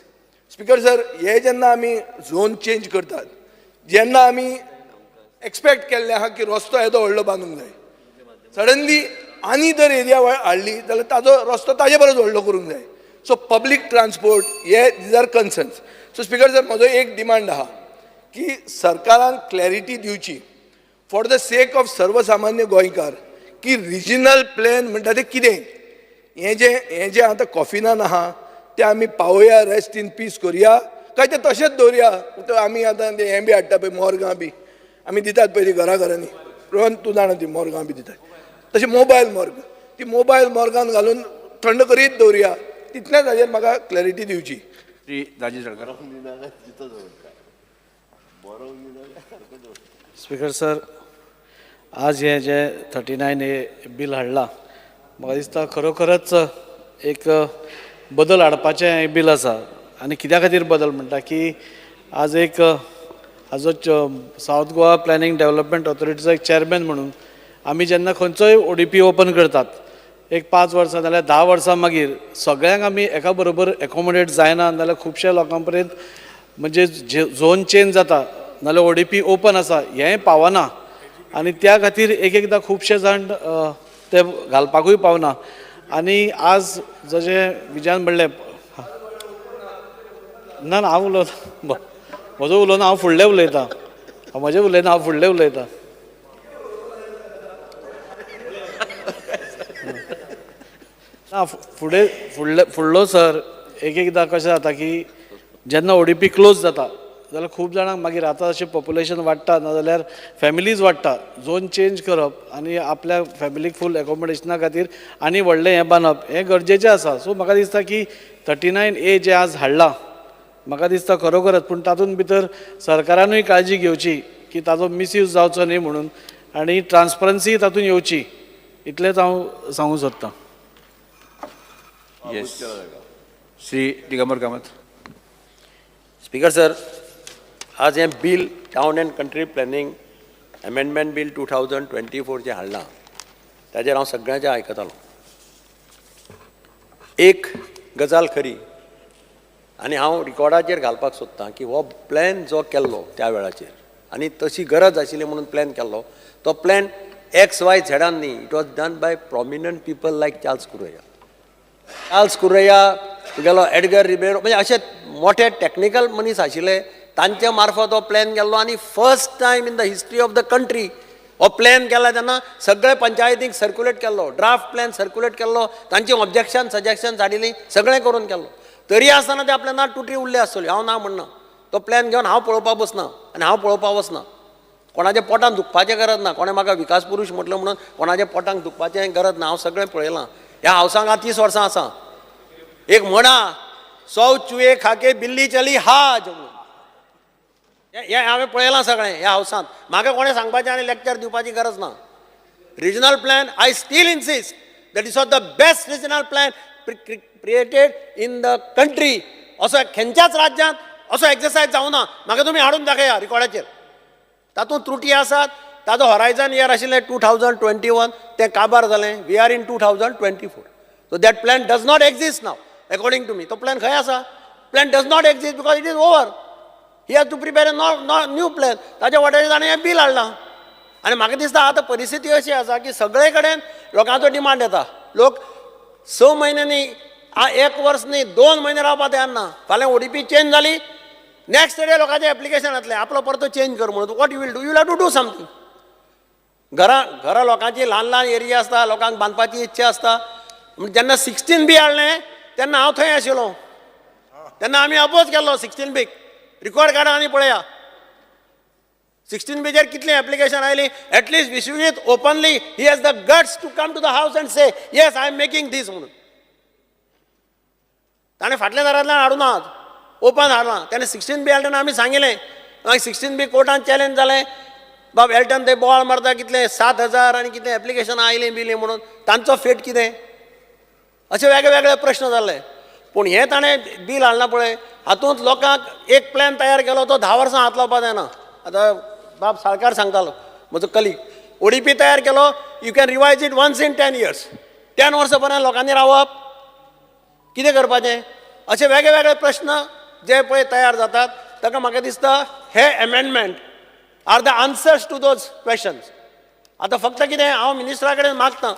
स्पिकर सर हे जेन्ना आमी झोन चेंज करतात जेन्ना आमी एक्सपेक्ट केल्लें आहा की रस्तो येदो व्हडलो बांदूंक जाय सडनली आनी जर एरिया हाडली जाल्यार ताजो रस्तो ताजे परस व्हडलो करूंक जाय सो पब्लीक ट्रान्सपोर्ट हे these are concerns so speaker sir म्हजो एक डिमांड आहा की सरकारान क्लॅरिटी दिवची फॉर द सेक ऑफ सर्वसामान्य गोंयकार की रिजनल प्लॅन म्हणटा तें कितें हें जें आतां कॉफिनान आहा तें आमी पावोया रेस्ट इन पीस करुया काय तें तशेंच दवरुया आमी आतां हें बी हाडटा पळय मोरगां बी आमी दितात पळय ती घरांनी रोहन तूं जाणा ती मोरगां बी दितात तशें मोबायल मोर्ग ती मोबायल मोर्गान घालून थंड करीत दवरुया तितलेंच हाजेर म्हाका क्लॅरिटी दिवची श्री राजेश जळकार स्पीकर सर आज हे जे 39A बील हाडला म्हाका दिसता खरोखरच एक बदल हाडपाचें हें बील आसा आनी कित्या खातीर बदल म्हणटा की आज एक हाजो सावथ गोवा प्लॅनिंग डेव्हलपमेंट ऑथॉरिटीचो एक चेअरमॅन म्हणून आमी जेन्ना खंयचोय ODP ओपन करतात एक 5 वर्सां नाल्यार 10 वर्सां मागीर सगळ्यांक आमी एका बरोबर एकोमोडेट जायना नाल्यार खुबश्या लोकां पर्यंत म्हणजे झोन चेंज जाता नाल्यार ODP ओपन आसा हेंय पावना आनी त्या खातीर एकदां खुबशे जाण ते घालपाकूय पावना आनी आज जशें विजयान म्हणलें ना हांव उलोवना म्हजो उलोवना हांव फुडलें उलयतां म्हजें उलयना हांव फुडलें उलयतां ना फुडलो सर एकदां कशें जाता की जेन्ना ODP क्लोज जाता जाल्यार खूब जाणांक मागीर आतां अशें पॉप्युलेशन वाडटा नाजाल्यार फॅमिलीज वाडटा झोन चेंज करप आनी आपल्या फॅमिलीक फूल एकोमोडेशना खातीर आनी व्हडलें हें बांदप हें गरजेचें आसा सो म्हाका दिसता की 39A जें आज हाडलां म्हाका दिसता खरोखरच पूण तातूंत भितर सरकारानूय काळजी घेवची की ताजो मिसयूज जावचो न्ही म्हणून आनी ट्रान्सपरन्सी तातूंत येवची इतलेंच हांव सांगूंक सोदतां yes Shri Digambar Kamat speaker sir आज हें bill town end country planning amendment bill 2024 जें हाडलां ताजेर हांव सगळ्यांचें आयकतालो एक गजाल खरी आनी हांव रिकॉर्डाचेर घालपाक सोदतां की हो प्लॅन जो केल्लो त्या वेळाचेर आनी तशी गरज आशिल्ली म्हणून प्लॅन केल्लो तो प्लॅन XYZ न्ही it was done by prominent people like Charles Correa तुगेलो एडगर रिबेरो म्हणजे अशे मोठे टॅक्निकल मनीस आशिल्ले तांचे मार्फत हो प्लॅन केल्लो आनी first time in the history of the country हो प्लॅन केला तेन्ना सगळे पंचायतीक सर्क्युलेट केल्लो ड्राफ्ट प्लॅन सर्क्युलेट केल्लो तांची ऑब्जेक्शन सजेक्शन हाडिल्लीं सगळें करून केल्लो तरी आसतना ते आपल्या नाट तुटी उरले आसतल्यो हांव ना म्हणना तो प्लॅन घेवन हांव पळोवपाक बसना आनी हांव पळोवपाक वचना कोणाच्या पोटान दुखपाचें गरज ना कोणें म्हाका विकास पुरूश म्हटलो म्हणून कोणाच्या पोटांक दुखपाचें गरज ना हांव सगळें पळयलां ह्या हावसांक हांव 30 वर्सां आसा एक म्हणा 100 चुहे खाके बिल्ली चली हाज हें हांवें पळयलां सगळें ह्या हावसांत म्हाका कोणें सांगपाचें आनी लॅक्चर दिवपाची गरज ना regional plan I still insist that is of the best regional plan created in the country असो खंयच्याच राज्यांत असो एक्सरसायज जावना म्हाका तुमी हाडून दाखया रिकॉर्डाचेर तातूंत त्रुटी आसात ताजो हॉरायझन इयर आशिल्लें 2021 तें काबार जालें we are in 2024 so that plan does not exist now according to me तो प्लॅन खंय आसा plan does not exist because it is over. He has to prepare a new plan. ताच्या वाटेर ताणें हें बिल हाडलां. आनी म्हाका दिसता आतां परिस्थिती अशी आसा की सगळे कडेन लोकांचो डिमांड येता. लोक 6 म्हयन्यांनी 1 वर्स न्ही 2 म्हयने रावपाक तयार ना. फाल्यां ODP चेंज जाली, नेक्स्ट डे लोकांचें एप्लिकेशन येतलें आपलो परतो चेंज कर म्हणून. What you will do? You have to do something. घरां लोकांची ल्हान ल्हान एरिया आसता, लोकांक बांदपाची इच्छा आसता. जेन्ना 16B हाडलें तेन्ना हांव थंय आशिल्लो. तेन्ना आमी अपोज केल्लो 16B. रिकॉर्ड काडा आनी पळया 16Bचेर कितली एप्लिकेशन आयली. At least Vishwajit openly he has the guts to come to the house and say yes I am making this म्हणून. ताणें फाटल्या दारांतल्यान हाडून आहात, ओपन हाडलां. ताणें 16B हाडून आमी सांगिल्लें. मागीर 16B कोर्टान चॅलेंज जालें. बाब एल्टन ते बोवाळ मारता कितले 7,000 आनी कितले एप्लिकेशन आयली बिली म्हणून. तांचो फेट कितें? अशे वेगळे वेगळे प्रश्न जाल्ले. पूण हें ताणें बील हाडलां पळय, हातूंत लोकांक एक प्लॅन तयार केलो तो 10 वर्सां हात लावपाक जायना. आतां बाब साळकार सांगतालो म्हजो कलीग, ODP तयार केलो, you can revise it once in 10 years. 10 वर्सां पर्यंत लोकांनी रावप, कितें करपाचें? अशे वेगळे वेगळे प्रश्न जे पळय तयार जातात. ताका म्हाका दिसता हे amendment are the answers to those questions. आतां फक्त कितें हांव मिनिस्टरा कडेन मागतां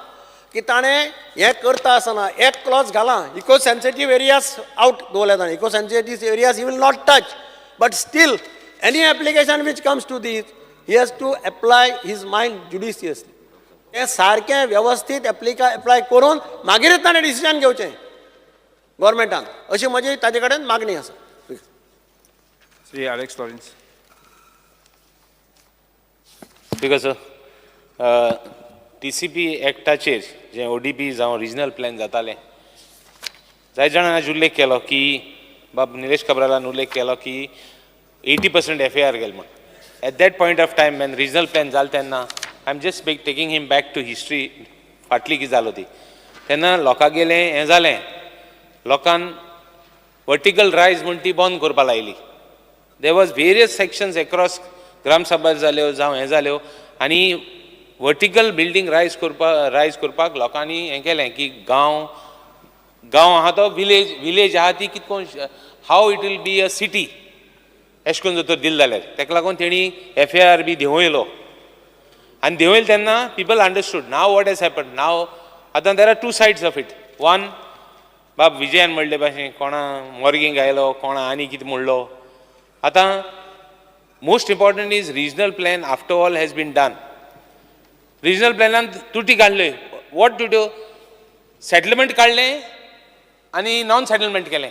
की ताणें हें करता आसतना एक क्लॉज घालां, इको सेन्सिटीव एरियाज आउट दवरले ताणें. Eco sensitive areas he will not touch, but still any application which comes to this he has to apply his mind judiciously. हें सारकें वेवस्थीत एप्लाय करून मागीरच ताणें डिसिजन घेवचें गव्हर्मेंटान, अशी म्हजी ताजे कडेन मागणी आसा. Shri Alex Lawrence. Because TCP एक्टाचेर जे ODP जावं रिजनल प्लॅन जाताले, जाय जाणांनी उल्लेख केलो की बाब निलेश काब्रालान उल्लेख केलो की 80% FAR गेले म्हण. At that point of time when regional plan जालो तेन्ना I am just taking him back to history, फाटली कितें जालो ती. तेन्ना लोकां गेलें हें जालें, लोकांन वर्टिकल रायज म्हण ती बंद करपा लायली. There was various sections across gram sabha जाल्यो जावं हें जाल्यो आनी वर्टिकल बिल्डींग रायज करपाक लोकांनी हें केलें की गांव आहा तो विलेज आहा ती कितकोन how it will be a city अशें करून जर दिलें जाल्यार. ताका लागून तेणी FAR बी देंवयलो आनी देंवयलो तेन्ना people understood. Now what has happen now. आतां there are 2 sides of it. One बाब विजयान म्हणले भाशेन कोणा मॉर्गिंग आयलो, कोणा आनी कितें म्हणलो. आतां most important is regional plan after all has been done. Regional प्लॅनान तुटी काडल्यो. What to do? सेटलमेंट काडलें आनी नॉन सेटलमेंट केलें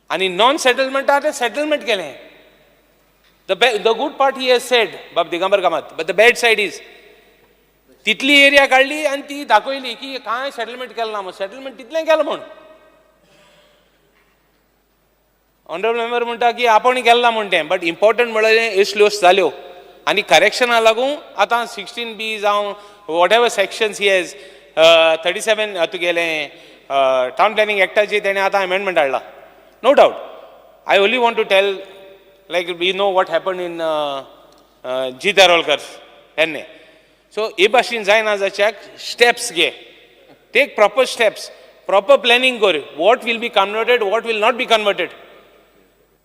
आनी नॉन सेटलमेंटा तें सेटलमेंट केलें. The good part he has said बाब Digambar Kamat, but the bad side is तितली एरिया काडली आनी ती दाखयली की कांय सेटलमेंट केलें ना म्हूण. सेटलमेंट तितलें केलें म्हूण ऑनरेबल मेंबर म्हणटा की आपण केलें ना म्हूण तें. बट इम्पॉर्टंट म्हळ्यार असल्यो जाल्यो आनी करेक्शना लागून आतां 16B जावं whatever sections he has 37 तुगेलें टावन प्लॅनिंग एक्टाचेर तेणें आतां अमेंडमेंट हाडला. No doubt. I only want to tell like we know what happen in G Darolkar तेन्ने. सो हे भाशेन जायना जाच्याक स्टेप्स घे, take proper steps, proper planning कर. What will be converted, what will not be converted.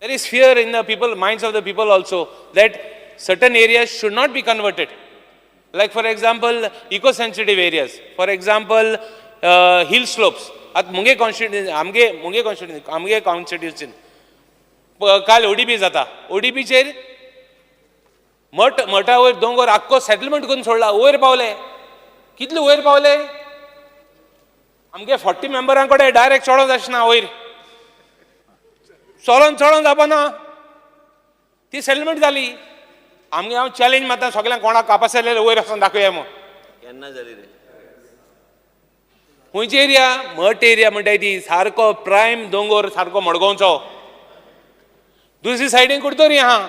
There is fear in the minds of the people also that certain areas should not be converted. Like for example, eco-sensitive areas. For example, hill slopes. At munge constituency. काल ODP जाता. ODP chair मठा वयर दोंगर आख्खो settlement करून सोडला. वयर पावले. कितले वयर पावले? आमगे 40 मेंबरां कडेन डायरेक्ट चोडोंक जायना वयर. चलोन जावना ती सेटलमेंट जाली. आमगे हांव चॅलेंज मारता सगळ्यांक कोणाक कापासलेले वयर वचून दाखोवया मग. केन्ना जाली रे? खंयची एरिया? मठ एरिया म्हणटाय ती सारको प्रायम दोंगर सारको मडगांवचो. दुसरी सायडीन कुडतोरी आहा.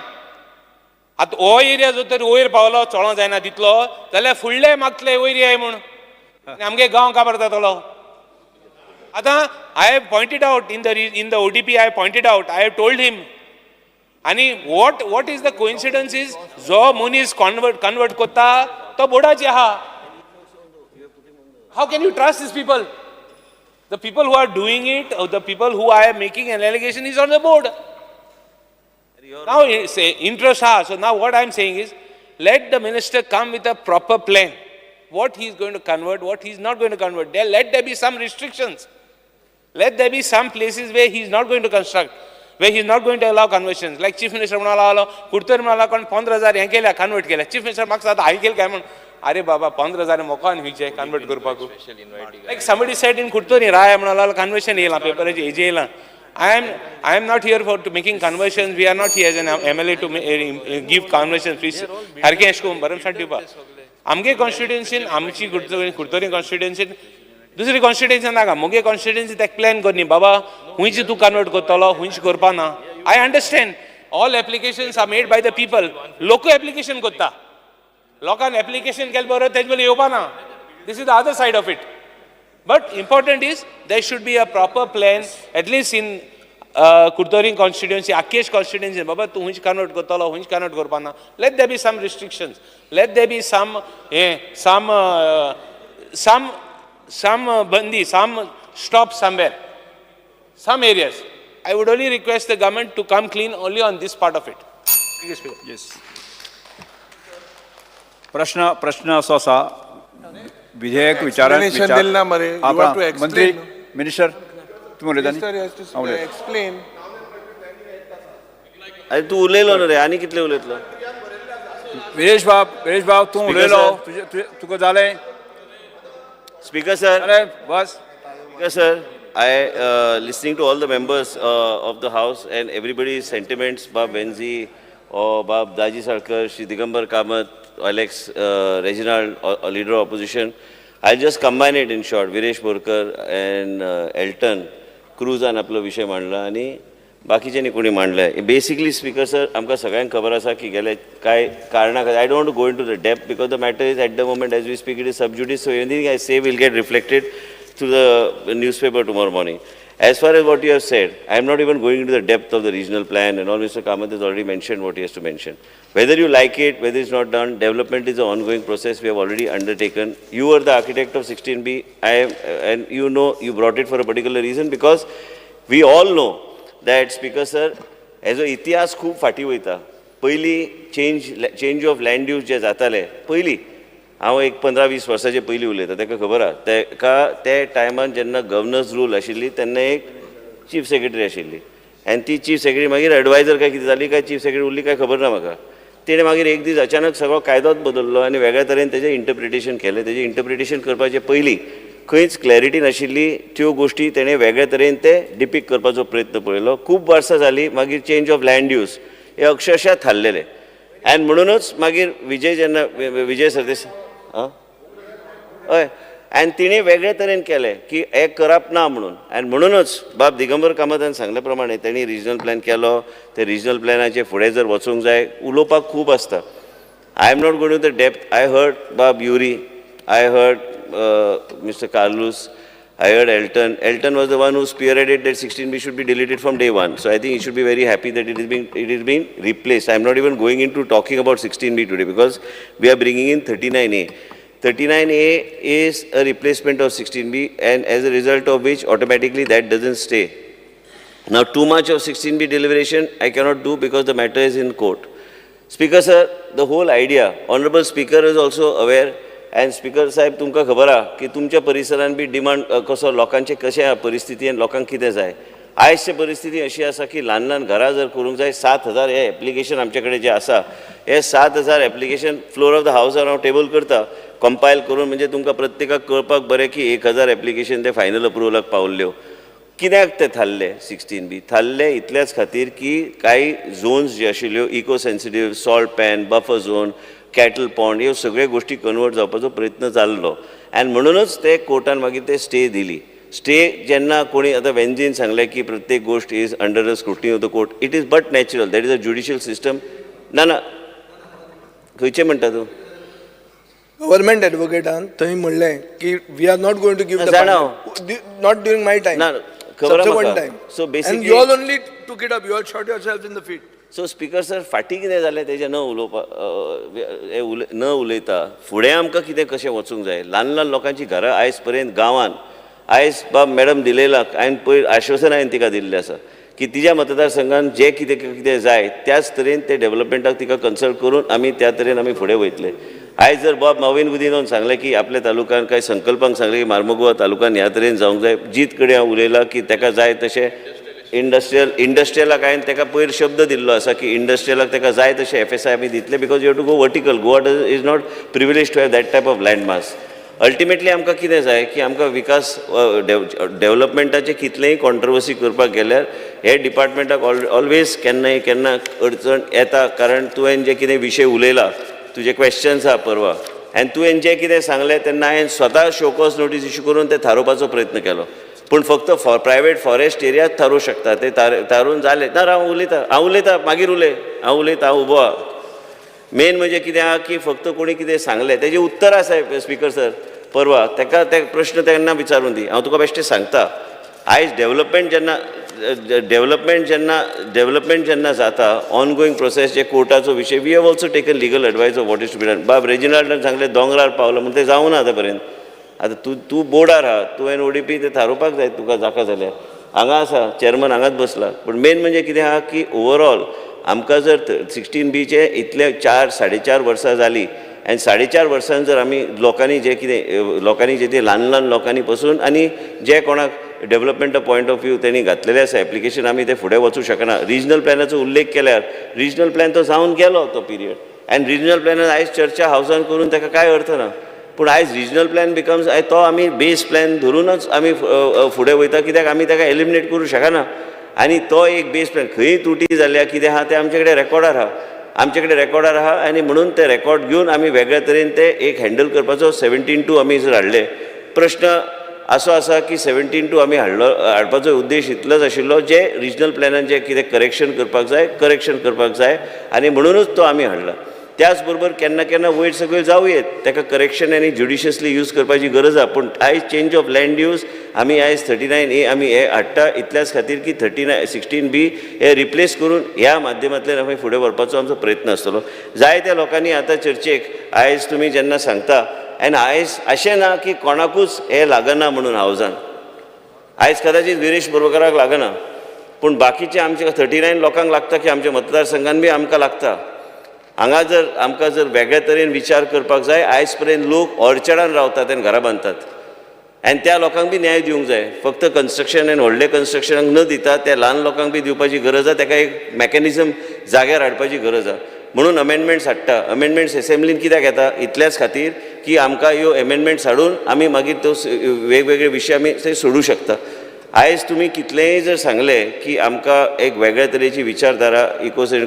आतां हो एरिया जर तर वयर पावलो चोळों जायना तितलो जाल्यार फुडले मागतले वयर येय म्हूण आमगे गांव काबार जातलो. आतां I have pointed out in the ODP, I have pointed out, I have told him. आणि what is the coincidence is जो मनीस convert कोत्ता तो बोर्डाचे आहा. How can you trust these people? The people who are doing it, or the people who are making an allegation is on the board. Now, say interest are. So now what I'm saying is, let the minister come with a proper plan. What he is going to convert, what he is not going to convert. Let there be some restrictions. Let there be some places where he is not going to construct, where he is not going to allow conversions. Like Chief Minister म्हणाला, कुठतरी म्हणाला कोण 15,000 हे केल्या convert केल्या. Chief Minister मागचा आता हाय केलं काय म्हण? अरे बाबा 15,000 मोका व्हायचे convert करपाक. Like somebody said in कुठतरी राय म्हणाला conversion येला पेपराचे हेजे येला. I am not here for making conversions. We are not here as an MLA to give conversions. Please, हर के इसको बरमसाठी पा. आमगे constituency, आमची कुठतरी constituency, दुसरी constituency नाका. मोगे constituency तक plan करनी. बाबा, हुईची तू convert करतलो, हुईची करपा ना. I understand. All applications are made by the people. लोक application करता. लोकांन application केल बरो तेजबल येवपा ना. This is the other side of it. But important is there should be a proper plan, at least in Kurtorin constituency, Akesh constituency. Baba, tu hunch cannot go tala, hunch cannot go pana. Let there be some restrictions. Let there be some bandi, some stop somewhere, some areas. I would only request the government to come clean only on this part of it. Yes. प्रश्न असो आसा विधेयक विचारात मंत्री minister तुम्ही उलयता explain अरे तू उलयलो न्हू रे आनी कितले उलयतलो विरेश बाब तूं उलयलो तुका जालें स्पीकर सर अरे बस Speaker sir, I listening to all the members of the house and everybody's sentiments, Bab Benzi or Bab Daji Sarkar, Shri Digambar Kamath, Alex Reginald, or leader of opposition. I'll just combine it in short. Viresh Borkar and Elton, Cruz and आपलो विषय मांडला आणि बाकीच्यांनी कोणी मांडलाय. Basically, Speaker sir, आमकां सगळ्यांक खबर आसा की गेले काय कारणां I don't want to go into the depth because the matter is at the moment as we speak it is sub judice. So anything I say will get reflected through the newspaper tomorrow morning. As far as what you have said, I am not even going into the depth of the regional plan and all. Mr. Kamath has already mentioned what he has to mention. Whether you like it, whether it's not done, development is an ongoing process we have already undertaken. You are the architect of 16B. I am, and you know you brought it for a particular reason because we all know that, Speaker sir, as a इतिहास खूब फाटी वयता. पयली change of land use जे जाताले पयली हांव एक 15-20 वर्सांचे पयलीं उलयता ताका खबर आहा ते टायमान जेन्ना गव्हर्नर्स रूल आशिल्ली तेन्ना एक चीफ सेक्रेटरी आशिल्ली आनी ती चीफ सेक्रेटरी मागीर एडवायजर काय कितें जाली काय चीफ सेक्रेटरी उरली काय खबर ना म्हाका तिणें मागीर एक दीस अचानक सगळो कायदोच बदललो आनी वेगळ्या तरेन तेजें इंटरप्रिटेशन केलें तेजें इंटरप्रिटेशन करपाचे पयलीं खंयच क्लॅरिटी नाशिल्ली त्यो गोश्टी तेणें वेगळ्या तरेन ते डिपिक्ट करपाचो प्रयत्न पळयलो खूब वर्सां जालीं मागीर चेंज ऑफ लँड यूज हे अक्षरशः थारलेले आनी म्हणूनच मागीर विजय सरदेसाय हय आनी तिणें वेगळे तरेन केलें की हें करप ना म्हणून आनी म्हणूनच बाब दिगंबर कामतान सांगले प्रमाणे तेणी रिजनल प्लॅन केलो ते रिजनल प्लॅनाचे फुडें जर वचूंक जाय उलोवपाक खूब आसता I am not going to the depth I heard बाब Yuri I heard mister Carlos I heard Elton. Elton was the one who spearheaded that 16B should be deleted from day one. So I think he should be very happy that it is being replaced. I am not even going into talking about 16B today because we are bringing in 39A. 39A is a replacement of 16B and as a result of which automatically that doesn't stay. Now too much of 16B deliberation I cannot do because the matter is in court. Speaker sir, the whole idea, Honorable Speaker is also aware and Speaker साहेब तुमकां खबर आहा की तुमच्या परिसरान बी demand कसो लोकांचे कशें आहा परिस्थिती आनी लोकांक कितें जाय आयजची परिस्थिती अशी आसा की ल्हान ल्हान घरां जर करूंक जाय 7,000 हे एप्लिकेशन आमचे कडेन जे आसा हे 7,000 एप्लिकेशन फ्लोर ऑफ द हावसार हांव टेबल करता कंपायल करून म्हणजे तुमकां प्रत्येकाक कळपाक बरें की 1,000 एप्लिकेशन ते फायनल अप्रुवलाक पावल्ल्यो कित्याक ते थारले 16B थारले इतल्याच खातीर की कांय झोन्स जे आशिल्ल्यो eco sensitive salt pan buffer zone cattle pond ह्यो सगळ्यो गोश्टी कन्वर्ट जावपाचो प्रयत्न जाल्लो आनी म्हणूनच ते कोर्टान मागीर ते स्टे दिली स्टे जेन्ना कोणी आतां वेंजीन सांगलें की प्रत्येक गोश्ट is under the scrutiny of the court it is but natural that is a judicial system ना खंयचें म्हणटा तूं गव्हर्नमेंट एडवोकेटान थंय म्हणलें की we are not going to give not during my time खबर time so basically you all only took it up you all shot yourself in the feet so speaker sir फाटीं कितें जालें तेजें न उलयता फुडें आमकां कितें कशें वचूंक जाय ल्हान ल्हान लोकांची घरां आयज पर्यंत गांवांत आयज बाब मॅडम दिलेला हांवें पयर आश्वासन हांवें तिका दिल्लें आसा की तिच्या मतदारसंघान जे कितें कितें जाय त्याच तरेन ते डेव्हलपमेंटाक तिका कन्सल्ट करून आमी त्या तरेन आमी फुडें वयतले. आयज जर बाब नवीन गुदिनोन सांगलें की आपल्या तालुक्यान कांय संकल्पांक सांगलें की मार्मुगोवा तालुक्यान ह्या तरेन जावंक जाय, जीत कडेन हांव उलयलां की ताका जाय तशें इंडस्ट्रियलाक हांवें ताका पयर शब्द दिल्लो आसा की इंडस्ट्रियलाक ताका जाय तशें FSI आमी दितले because you have to go vertical. Goa is not privilege to have that type of land mass. Ultimately आमकां कितें जाय की आमकां विकास डेव्हलपमेंटाचें कितलेंय कॉन्ट्रोवर्सी करपाक गेल्यार हे डिपार्टमेंटाक ऑलवेज केन्ना अडचण येता, कारण तुवें जे कितें विशय उलयला तुजे क्वेश्चन्स आहा परवा आनी तुवें जें कितें सांगलें तेन्ना हांवें स्वता शोकॉज नोटीस इश्यू करून तें थारोवपाचो प्रयत्न केलो. पूण फक्त प्रायवेट फॉरेस्ट एरियात थारोवंक शकता, ते थारोवन जालें ना. हांव उलयतां मागीर हांव उलयतां, हांव उबो आहा. मेन म्हणजे कितें आहा की फक्त कोणी कितें सांगलें तेजें उत्तर आसा स्पिकर सर परवा, ताका ते प्रश्न तेन्ना विचारून दी. हांव तुका बेश्टें सांगता, आयज डेव्हलपमेंट जेन्ना जाता ऑनगोईंग प्रोसेस जे कोर्टाचो विशय, we have also taken legal advice of what is to be done. बाब रेजिनाल्डान सांगलें दोंगरार पावलो म्हणून तें जावं ना आतां पर्यंत. आतां तूं बोर्डार आहा, तुवें ODP ते थारोवपाक जाय तुका जाका जाल्यार. हांगा आसा चेअरमन हांगाच बसला. पूण मेन म्हणजे कितें आहा की ओवरऑल आमकां जर 16B चे इतले 4-4.5 वर्सां जालीं आनी 4.5 वर्सांत जर आमी लोकांनी जे ते ल्हान लोकांनी पसून आनी जे कोणाक डेव्हलपमेंटा पॉयंट ऑफ व्यू त्यांनी घातलेलें आसा एप्लिकेशन, आमी ते फुडें वचूं शकना. रिजनल प्लॅनाचो उल्लेख केल्यार रिजनल प्लॅन तो जावन गेलो तो पिरियड, आनी रिजनल प्लॅनान आयज चर्चा हावसान करून ताका कांय अर्थ ना. पूण आयज रिजनल प्लॅन बिकम्स तो आमी बेस प्लॅन धरूनच आमी फुडें वयता, कित्याक आमी ताका एलिमिनेट करूं शकना. आनी तो एक बेस प्लॅन खंय त्रुटी जाल्या कितें आहा तें आमचे कडेन रेकॉर्डार आहा आनी म्हणून ते रेकॉर्ड घेवन आमी वेगळ्या तरेन ते एक हँडल करपाचो 17-2 आमी जर हाडले. प्रश्न असो आसा की 17-2 आमी हाडपाचो उद्देश इतलोच आशिल्लो जे रिजनल प्लॅनान जे कितें करेक्शन करपाक जाय आनी म्हणूनच तो आमी हाडला. त्याच बरोबर केन्ना वयर सकयल जावं येत ताका करेक्शन आनी ज्युडिशियसली यूज करपाची गरज आहा. पूण आयज चेंज ऑफ लँड यूज आमी आयज 39A आमी हे हाडटा इतल्याच खातीर की 16B हे रिप्लेस करून ह्या माध्यमांतल्यान आमी फुडें व्हरपाचो आमचो प्रयत्न आसतलो. जाय त्या लोकांनी आतां चर्चेक आयज तुमी जेन्ना सांगता आनी आयज अशें ना की कोणाकूच हे लागना म्हणून हावजान. आयज कदाचित विरेश बोरकाराक लागना, पूण बाकीचे आमचे 39 लोकांक लागता की आमच्या मतदारसंघान बी आमकां लागता. हांगा जर आमकां जर वेगळ्या तरेन विचार करपाक जाय, आयज पर्यंत लोक ऑर्चर्डान रावतात आनी घरां बांदतात आनी त्या लोकांक बी न्याय दिवंक जाय. फक्त कन्स्ट्रक्शन आनी व्हडले कन्स्ट्रक्शनाक न दिता त्या ल्हान लोकांक बी दिवपाची गरज आहा. ताका एक मेकॅनिझम जाग्यार हाडपाची गरज आहा. म्हणून अमेंडमेंट्स हाडटा. अमेंडमेंट्स असेंब्लीन कित्याक येता? इतल्याच खातीर की आमकां ह्यो अमेंडमेंट्स हाडून आमी मागीर तो वेगवेगळे विशय आमी थंय सोडूं शकता. आयज तुमी कितलेंय जर सांगलें की आमकां एक वेगळ्या तरेची विचारधारा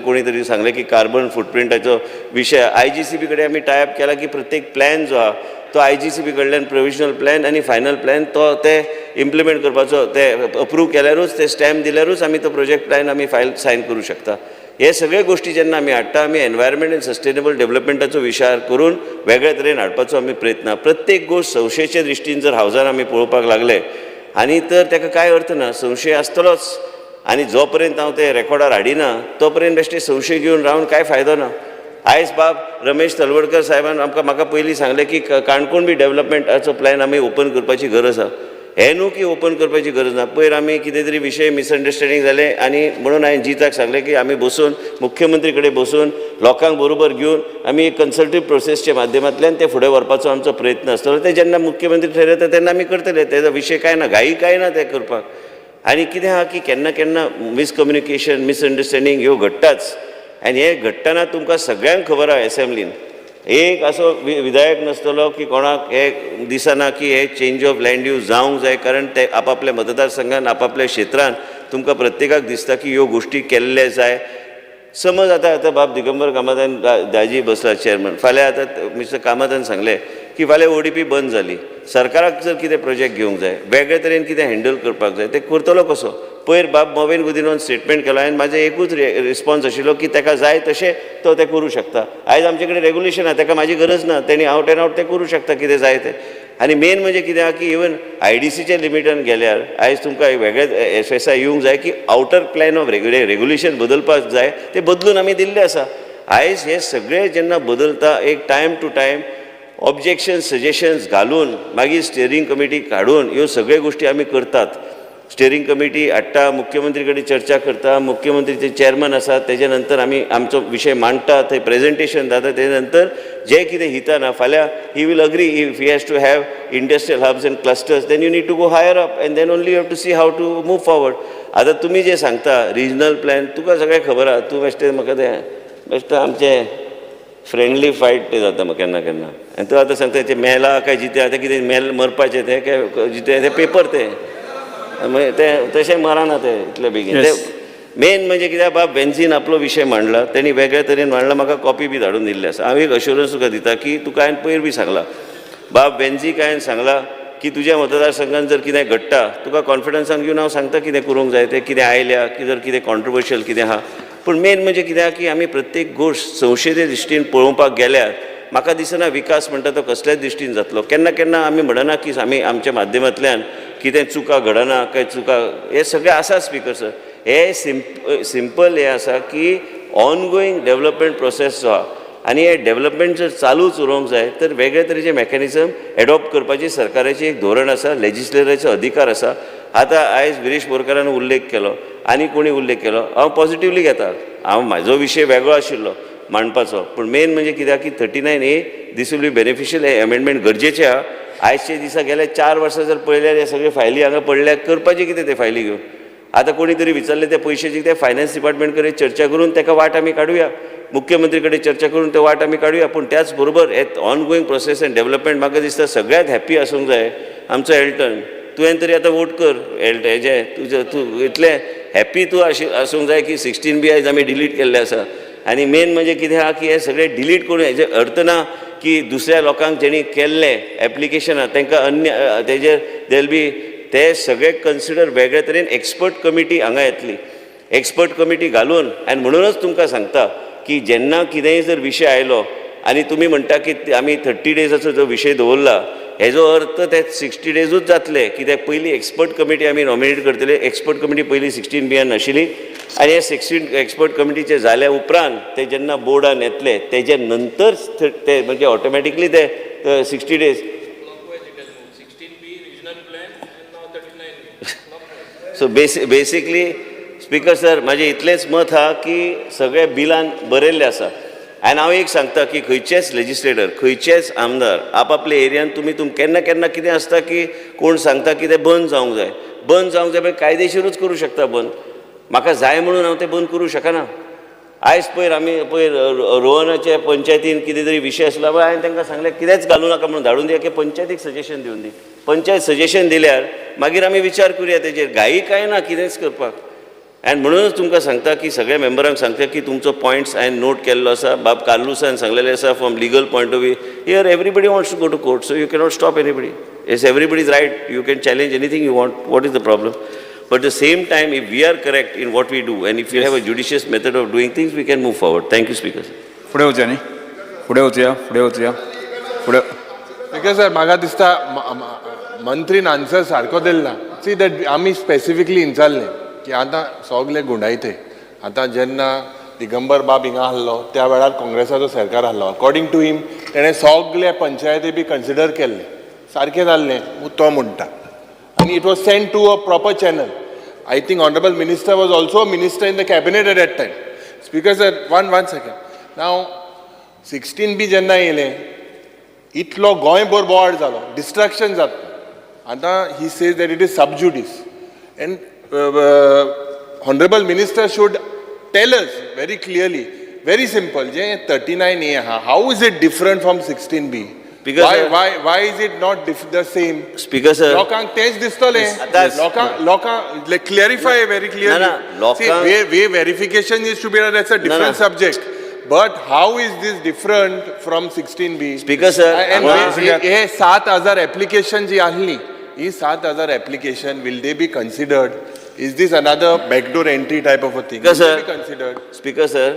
कोणी तरी सांगलें की कार्बन फुटप्रिंटाचो विशय IGCB कडेन आमी टायप केला की प्रत्येक प्लॅन जो आहा तो IGCB कडल्यान प्रोविजनल प्लॅन आनी फायनल प्लॅन तो ते इम्प्लिमेंट करपाचो, ते अप्रूव्ह केल्यारूच ते स्टॅम्प दिल्यारूच आमी तो प्रोजेक्ट प्लॅन आमी सायन करूं शकता. हे सगळे गोष्टी जेन्ना आमी हाडटा आमी एनवायरमेंट आनी सस्टेनेबल डेव्हलपमेंटाचो विचार करून वेगळ्या तरेन हाडपाचो आमी प्रयत्न. प्रत्येक गोश्ट संशयाचे दृश्टीन जर हावजान आमी पळोवपाक लागले आनी तर ताका कांय अर्थ ना. संशय आसतलोच आनी जो पर्यंत हांव ते रेकॉर्डार हाडिना तो पर्यंत बेश्टे संशय घेवन रावन कांय फायदो ना. आयज बाब रमेश तलवडकर साहेबान म्हाका पयलीं सांगलें की काणकोण बी डेव्हलपमेंटाचो प्लॅन आमी ओपन करपाची गरज आहा. हे न्हू की ओपन करपाची गरज ना. पयर आमी कितें तरी विशय मिसअंडरस्टँडींग जाले आनी म्हणून हांवें जिताक सांगलें की आमी बसून मुख्यमंत्री कडेन बसून लोकांक बरोबर घेवन आमी एक कन्सल्टेटिव्ह प्रोसेसच्या माध्यमांतल्यान ते फुडें व्हरपाचो आमचो प्रयत्न आसतलो. ते जेन्ना मुख्यमंत्री ठरयता तेन्ना आमी करतले. तेजो विशय कांय ना, घाई कांय ना ते करपाक. आनी कितें आहा की केन्ना मिसकम्युनिकेशन मिसअंडरस्टँडींग ह्यो घडटाच आनी हे घडटना तुमकां सगळ्यांक खबर आहा एसेंब्लीन एक असो विधायक नसतलो की कोणाक हे दिसना की हे चेंज ऑफ लँड यूज जावंक जाय, कारण ते आपापल्या मतदारसंघान आपापल्या क्षेत्रांत तुमकां प्रत्येकाक दिसता की ह्यो गोश्टी केल्ले जाय. समज आतां बाब दिगंबर कामतान दाजी बसला चेअरमन, फाल्यां आतां मिस्टर कामतान सांगलें की फाल्यां ODP बंद जाली, सरकाराक जर कितें प्रोजेक्ट घेवंक जाय वेगळे तरेन कितें हँडल करपाक जाय ते करतलो कसो? पयर बाब मोवेन गुदिनोन स्टेटमेंट केलो आनी म्हाजो एकूच रिस्पॉन्स आशिल्लो की ताका जाय तशें तो ते करूं शकता. आयज आमचे कडेन रेगुलेशन आहा, ताका म्हाजी गरज ना, तेणी आवट एंड आवट ते करूं शकता कितें जाय तें. आनी मेन म्हणजे कितें आहा की इवन IDCच्या लिमिटान गेल्यार आयज तुमकां वेगळे FSI येवंक जाय की आउटर प्लॅन ऑफ रेगुलेशन बदलपाक जाय ते बदलून आमी दिल्ले आसा. आयज हे सगळे जेन्ना बदलता एक time to time objection suggestions घालून मागीर स्टेरींग कमिटी काडून ह्यो सगळ्यो गोष्टी आमी करतात. स्टेरींग कमिटी हाडटा, मुख्यमंत्री कडेन चर्चा करता, मुख्यमंत्रीचे चेअरमन आसा, तेजे नंतर आमी आमचो विशय मांडटा, थंय प्रेजेंटेशन जाता, तेजे नंतर जे कितें हिताना फाल्यां he will agree if he has to have industrial hubs and clusters then you need to go higher up and then only you have to see how to move forward. आतां तुमी जे सांगता रिजनल प्लॅन तुका सगळें खबर आहा, तूं बेश्टें म्हाका तें बेश्टें आमचें फ्रेंडली फायट ते जाता केन्ना केन्ना आनी तूं आतां सांगता तें मेला काय जिते आतां कितें मेल मरपाचें तें काय जिते तें पेपर ते तशें मराना ते इतले बेगीन. ते मेन म्हणजे कित्याक बाब बेन्झीन आपलो विशय मांडला, तेणी वेगळ्या तरेन मांडला, म्हाका कॉपी बी धाडून दिल्ली आसा. हांव एक अश्युरन्स तुका दिता की तुका हांवें पयर बी सांगला बाब बेन्झीक हांवें सांगला की तुज्या मतदारसंघात जर कितें घडटा तुका कॉन्फिडन्सान घेवन हांव सांगता कितें करूंक जाय तें, कितें आयल्या की जर कितें कॉन्ट्रोवर्शियल कितें आहा. पूण मेन म्हणजे कित्याक की आमी प्रत्येक गोश्ट संशये दृश्टीन पळोवपाक गेल्यार म्हाका दिसना विकास म्हणटा तो कसल्याच दृश्टीन जातलो. केन्ना केन्ना आमी म्हणना की आमी आमच्या माध्यमांतल्यान कितें चुका घडना काय चुका हे सगळें आसा स्पिकर सर. हे सिंपल हे आसा की ऑनगोईंग डेव्हलपमेंट प्रोसेस जो आहा आनी हे डेव्हलपमेंट जर चालूच उरोवंक जाय तर वेगळे तरेचे मेकॅनिझम एडॉप्ट करपाची सरकाराची एक धोरण आसा, लेजिस्लेटराचो अधिकार आसा. आतां आयज विरेश बोरकारान उल्लेख केलो आनी कोणी उल्लेख केलो, हांव पॉझिटिव्हली घेता. म्हाजो विशय वेगळो आशिल्लो मांडपाचो, पूण मेन म्हणजे कित्याक की 39A this will be beneficial. हे अमेंडमेंट गरजेचें आहा. आयजचे दिसा गेले 4 वर्सां जर पळयल्यार हे सगळे फायली हांगा पडल्या, करपाचे कितें ते फायली घेवन. आतां कोणी तरी विचारले ते पयशांची ते फायनान्स डिपार्टमेंट कडेन चर्चा करून ताका वाट आमी काडुया, मुख्यमंत्री कडेन चर्चा करून ते वाट आमी काडुया. पूण त्याच बरोबर हे ऑनगोईंग प्रोसेस अँड डेव्हलपमेंट म्हाका दिसता सगळ्यांत हॅप्पी आसूंक जाय आमचो एल्टन. तुवें तरी आतां वोट कर हेजे तुजें, तूं इतलें हॅप्पी तूं आसूंक जाय की 16B आयज आमी डिलीट केल्ले आसा. आनी मेन म्हणजे कितें आहा की हे सगळें डिलीट करून हेजे अर्थ ना की दुसऱ्या लोकांक जेणी केल्ले एप्लिकेशनां तांकां अन्य तेजेर देल बी ते सगळे कन्सिडर वेगळे तरेन एक्सपर्ट कमिटी हांगा येतली. एक्सपर्ट कमिटी घालून आनी म्हणूनच तुमकां सांगता की जेन्ना कितेंय जर विशय आयलो आनी तुमी म्हणटा की आमी 30 डेजाचो जो विशय दवरला हेजो अर्थ ते 60 डेजूच जातले, कित्याक पयलीं एक्सपर्ट कमिटी आमी नॉमिनेट करतले. एक्सपर्ट कमिटी पयलीं 16B नाशिल्ली आनी हे 16 एक्सपर्ट कमिटीचे जाल्या उपरांत ते जेन्ना बोर्डान येतले तेजे नंतर ते म्हणजे ऑटोमॅटिकली ते 60 days. So basically speaker sir म्हाजें इतलेंच मत आहा की सगळे बिलान बरयल्लें आसा. आनी हांव एक सांगता की खंयचेच लेजिस्लेटर, खंयचेच आमदार आपआपल्या एरियान तुमी केन्ना केन्ना कितें आसता की कोण सांगता की तें बंद जावंक जाय पण कायदेशीरूच करूं शकता बंद. म्हाका जाय म्हणून हांव तें बंद करूं शकना. आयज पयर आमी पयर रोहनाचे पंचायतीन कितें तरी विशय आसलो पळय, हांवें तांकां सांगलें कितेंच घालूं नाका म्हणून धाडून दिया की पंचायतीक सजेशन दिवन दी. पंचायत सजेशन दिल्यार मागीर आमी विचार करुया तेजेर. घाई कांय ना कितेंच करपाक. आनी म्हणूनच तुमकां सांगता की सगळ्या मेंबरांक सांगता की तुमचो पॉयंट्स हांवें नोट केल्लो आसा. बाब कार्लुसान सांगलेलें आसा from legal point of view. Here everybody wants to go to court, so you cannot stop anybody. It's everybody's right, you can challenge anything you want. What is the problem? But at the same time, if we are correct in what we do and if we have a judicious method of doing things, we can move forward. Thank you, Speaker. फुडें वचया न्ही, फुडें वचया. Because sir, म्हाका दिसता मंत्रीन answer सारको दिला. See that आमी specifically विचारलें की आतां सगळे गुंडायते. आतां जेन्ना दिगंबर बाब हिंगा आहलो त्या वेळार काँग्रेसाचो सरकार आहलो. अकॉर्डिंग टू हिम तेणें सगळे पंचायती बी कन्सिडर केल्ले, सारकें जाल्लें तो म्हणटा. And it was sent to a proper channel. I think Honorable Minister was also a minister in the cabinet at that time. Speaker sir, one second. Now, 16B जेन्ना येयलें, इतलो गोंयभर बोवाळ जालो, डिस्ट्रॅक्शन जाता. आतां he says that it is sub judice. And Honorable Minister should tell us very clearly, very simple, जे 39A आहा, how is it different from 16B? Why is it not the same? Speaker sir, लोकांक तेच दिसतले. लोकांक clarify very clearly. See, verification is to be that's a different subject. But how is this different from 16B? Speaker sir, हे 7,000 application जी आहली, ही 7,000 application will they be considered? Is this another backdoor entry type of a thing? Speaker sir, be considered? Speaker sir,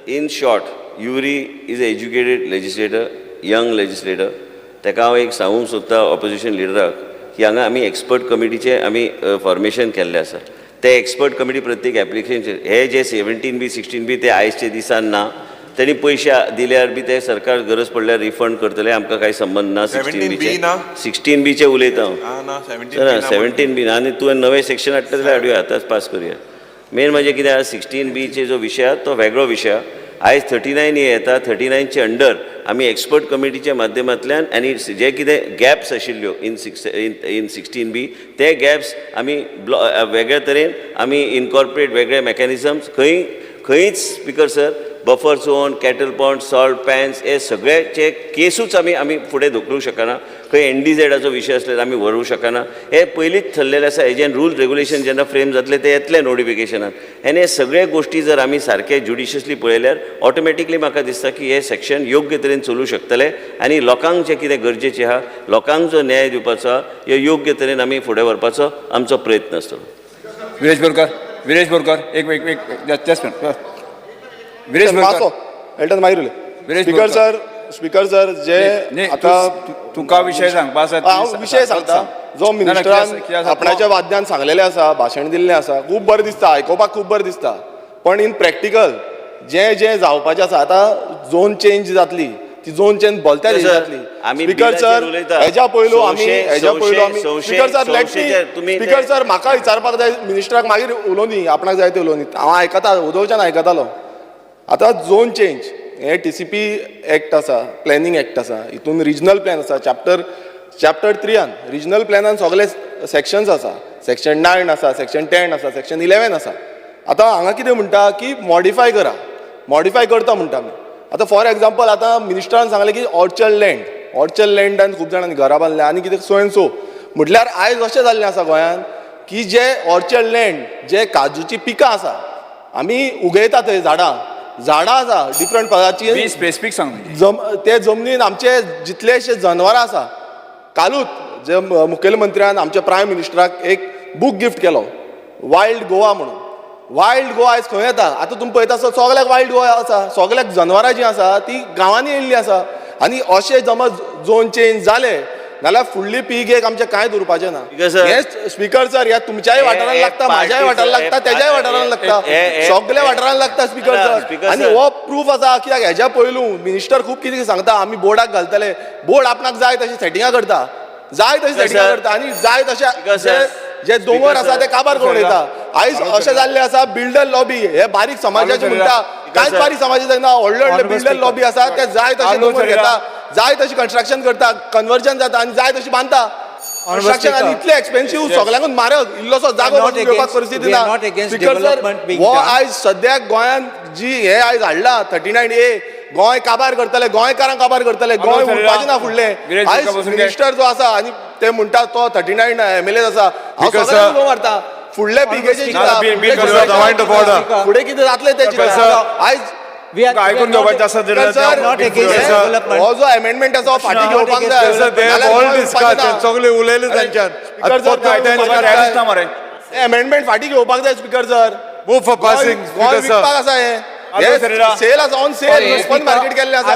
in short, Yuri is an educated legislator, young legislator. ताका हांव एक सांगूंक सोदता opposition लिडराक की हांगा आमी expert कमिटीचे आमी फॉर्मेशन केल्लें आसा. ते एक्सपर्ट कमिटी प्रत्येक एप्लिकेशनचेर हे जे 17B 16B ते आयजचे दिसान ना. त्यांनी पैसे दिल्यार बी ते सरकार गरज पडल्यार रिफंड करतले, आमकां काही संबंध ना. 17B ना? 16B उलयता हांव. ना 17B 17B ना, आनी तुवें नवें सेक्शन हाडटा जाल्यार हाडुया, आतांच पास करुया. मेन म्हणजे कितें आहा, 16B जो विशय आहा तो वेगळो विशय आहा. आयज 39A येता, 39चे अंडर आमी एक्सपर्ट कमिटीच्या माध्यमांतल्यान आनी जे कितें गॅप्स आशिल्ल्यो इन 16B ते गॅप्स आमी वेगळ्या तरेन आमी इनकॉर्पोरेट वेगळे मेकॅनिझम्स खंयच speaker sir buffer zone, cattle point, salt pens हे सगळ्याचे केसूच आमी फुडें धुकलूंक शकना. खंय NDZाचो विशय आसल्यार आमी व्हरूंक शकना. हे पयलींच थरलेलें आसा. हेजें रूल रेग्युलेशन जेन्ना फ्रेम जातले ते येतले नोटिफिकेशनान. आनी हे सगळे गोश्टी जर आमी सारके ज्युडिशियसली पळयल्यार ऑटोमॅटिकली म्हाका दिसता की हे सेक्शन योग्य तरेन चलूं शकतले आनी लोकांक जें कितें गरजेचें आहा, लोकांक जो न्याय दिवपाचो आहा, हे योग्य तरेन आमी फुडें व्हरपाचो आमचो प्रयत्न आसतलो. विरेश बोरकर एक Viresh Borkar Viresh speaker sir, speaker sir, जे आता तुका विषय सांग पास हांव विशय सांगता. जो मिनिस्टरान आपणाच्या वाद्यान सांगलेले आसा, भाशण दिल्लें आसा, खूब बरें दिसता, आयकोपाक खूब बरें दिसता. पण इन प्रॅक्टिकल जें जावपाचें आसा, आतां झोन चेंज जातली, ती झोन चेंज बोलत्या जातली. स्पीकर सर, हेज्या पयलू आमी स्पीकर सर स्पीकर सर म्हाका विचारपाक जाय, मिनिस्टराक मागीर उलोवनी, आपणाक जाय ते उलोवनी, हांव आयकता, उदोवच्यान आयकतालो. आतां झोन चेंज हे TCP एक्ट आसा, प्लॅनिंग एक्ट आसा, हितून रिजनल प्लॅन आसा. चॅप्टर 3 रिजनल प्लॅनान सगळे सेक्शन्स आसा. सेक्शन 9 आसा, सेक्शन 10 आसा, सेक्शन 11 आसा. आतां हांगा कितें म्हणटा की मॉडिफाय करता म्हणटा आमी. आतां फॉर एग्जाम्पल आतां मिनिस्टरान सांगलें की ऑर्चर्ड लँडान खूब जाणांनी घरां बांदल्या आनी कितें सो एंड सो. म्हटल्यार आयज अशें जाल्लें आसा गोंयांत की जे ऑर्चर्ड लँड, जे काजूची पिकां आसा, आमी उगयता थंय झाडां आसा डिफरंट प्रकारची, स्पेसिफीक सांग. ते जमनीन आमचे जितलेशे जनावरां आसा. कालूच जे मुखेलमंत्र्यान आमच्या प्रायम मिनिस्टराक एक बूक गिफ्ट केलो, वायल्ड गोवा म्हणून. वायल्ड गोवा आयज खंय येता, आतां तुमी पळयता सगळ्याक वायल्ड गोवा आसा, सगळ्याक जनावरां जीं आसा ती गांवांनी येयल्लीं आसा. आनी अशें समज झोन चेंज जाले नाल्यार फुडली पिळगेक आमचें कांय उरपाचें ना. हे स्पीकर सर, ह्या तुमच्याय वाठारान लागता, म्हाज्याय वाठारान लागता, तेज्याय वाठारान लागता, सगळ्या वाठारान लागता स्पीकर सर. आनी हो प्रूफ आसा, कित्याक हेज्या पयलू मिनिस्टर खूब कितें सांगता, आमी बोर्डाक घालतले, बोर्ड आपणाक जाय तशी सेटिंगां करता, आनी जाय तशें जे दोंगर आसा ते काबार करून येता. आयज अशें जाल्लें आसा, बिल्डर लॉबी हे बारीक समाजाचे म्हणटा, कांयच बारीक समाजाचे ना, व्हडले बिल्डर लॉबी आसा ते जाय तशे दोंगर घेता, जाय तशी कन्स्ट्रक्शन करता, कन्वर्जन जाता आनी जाय तशी बांदता. कन्स्ट्रक्शन आनी इतले एक्सपेन्सिव्ह, सगळ्यांकूच म्हारग, इल्लोसो जागो घेवपाक परिस्थिती ना. स्पीकर सर, हो आयज सद्याक गोंयांत जी हे आयज हाडला 39A, गोंय काबार करतले, गोंयकारांक काबार करतले, गोंय उरपाचें ना फुडलें. आयज मिनिस्टर जो आसा आनी ते म्हणटा तो 39 MLAs आसा, हांव सगळ्यांक उलो मारता, फुडले पिळगेचे फुडें कितें जातलें ते आयज आयकून घेवपाचें आसा हो जो अमेंडमेंट आसा फाटीं घेवपाक जाय. सगळे उलयले तांच्यान. अमेंडमेंट फाटीं घेवपाक जाय speaker sir. Move for passing Goa विकपाक आसा हे सेल आसा, ऑन सेल, ओपन मार्केट केल्लें आसा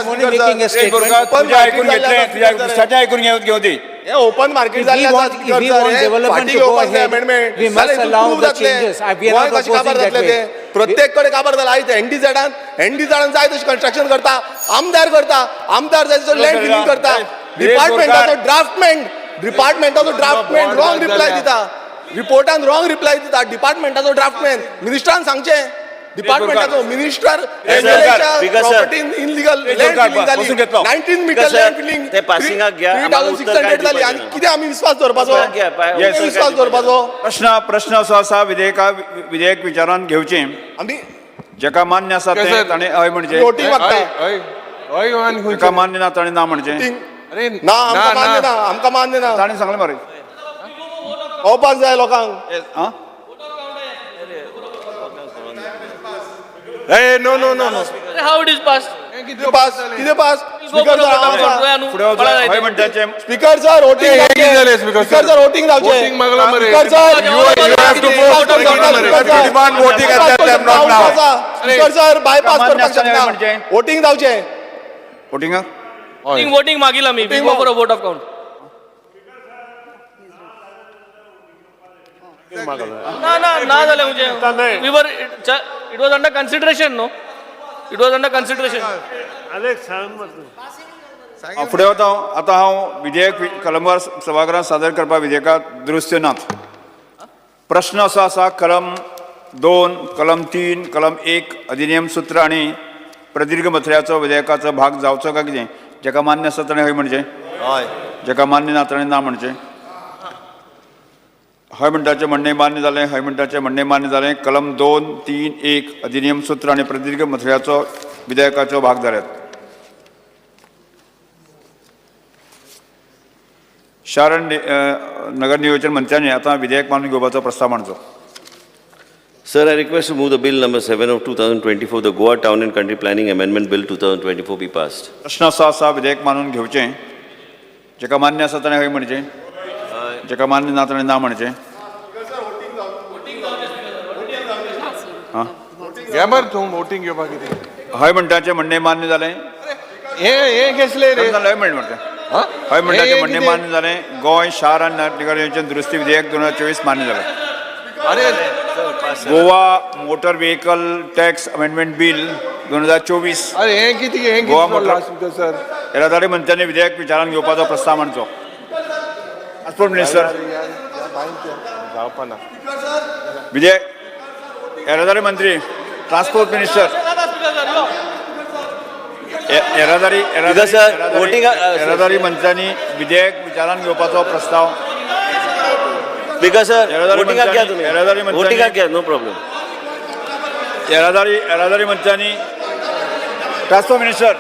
ऐकून घेऊ दी. हे ओपन मार्केट जाल्लें आसा स्पीकर सर. फाटीं घेवपाक जाय अमेंडमेंट, गोंय कशें काबार जातलें ते, प्रत्येक कडेन काबार जाला. आयज NDZान जाय तशें कन्स्ट्रक्शन करता, आमदार जाय तसो लँड फिलिंग करता, डिपार्टमेंटाचो ड्राफ्टमॅन रॉंग रिप्लाय दिता, रिपोर्टान रॉंग रिप्लाय दिता, डिपार्टमेंटाचो ड्राफ्टमॅन. मिनिस्टरान सांगचें, डिपार्टमेंटाचो मिनिस्टर प्रॉपर्टीन इनलिगल लँड फिलिंग जाली, 19 मीटर लँड फिलिंग, ते पासिंगाक घ्या, 3600 जाली. आनी कितें आमी विश्वास दवरपाचो? प्रश्न असो आसा, विधेयक विचारान घेवचें, आमी जेका मान्य आसा ते ताणें हय म्हणचें, वोटींग मागता. जेका मान्य ना ताणें ना म्हणचें. ना, आमकां मान्य ना, ताणें सांगलें मरे, पावपाक जाय लोकांक. No How it is passed? कितें pass speaker sir, speaker sir voting जावचें. स्पीकर सर बायपास करपाक शकना, वोटिंग जावचें. Voting मागील आमी, we go for a vote of count. ना जालें म्हणजे, it was under consideration, no? It was under consideration. फुडें वता आतां हांव विधेयक कलमार सभागृहांत सादर करपा विधेयकात दुरुस्त्यो नात. प्रश्न असो आसा कलम 2, कलम 3, कलम 1 अधिनियम सूत्र आनी प्रदीर्घ मथळ्याचो विधेयकाचो भाग जावचो काय कितें? जेका मान्य आसा ताणें हय म्हणचें, जेका मान्य ना ताणें ना म्हणचें. हय म्हणटाचें म्हणणें मान्य जालें, हय म्हणटाचें म्हणणें मान्य जालें. कलम 2, 3, 1 अधिनियम सूत्र आनी प्रदीर्घ मथळ्याचो विधेयकाचो भाग जाल्यात. शार आनी नगर नियोजन मंत्र्यांनी आतां विधेयक मानून घेवपाचो प्रस्ताव मांडचो. Sir, I request to move the bill number 7 of 2024, the Goa Town and Country Planning Amendment Bill 2024 be passed. प्रश्न असो आसा विधेयक मानून घेवचें, जेका मान्य आसा ताणें हय म्हणचें, जेका मान्य ना ताणें ना म्हणचें. घे मरे तूं वोटींग घेवपाक कितें. हय म्हणटाचें म्हणणें मान्य जालें. हे घेतले रे. हय म्हणटा हय म्हणटाचें म्हणणें मान्य जालें. गोंय शार आनी नगर नियोजन दुरुस्ती विधेयक 2024 मान्य जालें. अरे Goa motor vehicle tax amendment bill 2024. अरे हे कितें हे गोवा मोटर स्पीकर सर. येरादारी मंत्र्यांनी विधेयक विचारान घेवपाचो प्रस्ताव मांडचो. ट्रान्सपोर्ट मिनिस्टर जावपा ना. विधेयक येरादारी मंत्री ट्रान्सपोर्ट मिनिस्टर येरादारी मंत्र्यांनी विधेयक विचारान घेवपाचो प्रस्ताव. Speaker sir, voting का क्या येरादारी तुम्हें? Voting का क्या? No problem. येरादारी मंत्र्यांनी ट्रान्सपोर्ट मिनिस्टर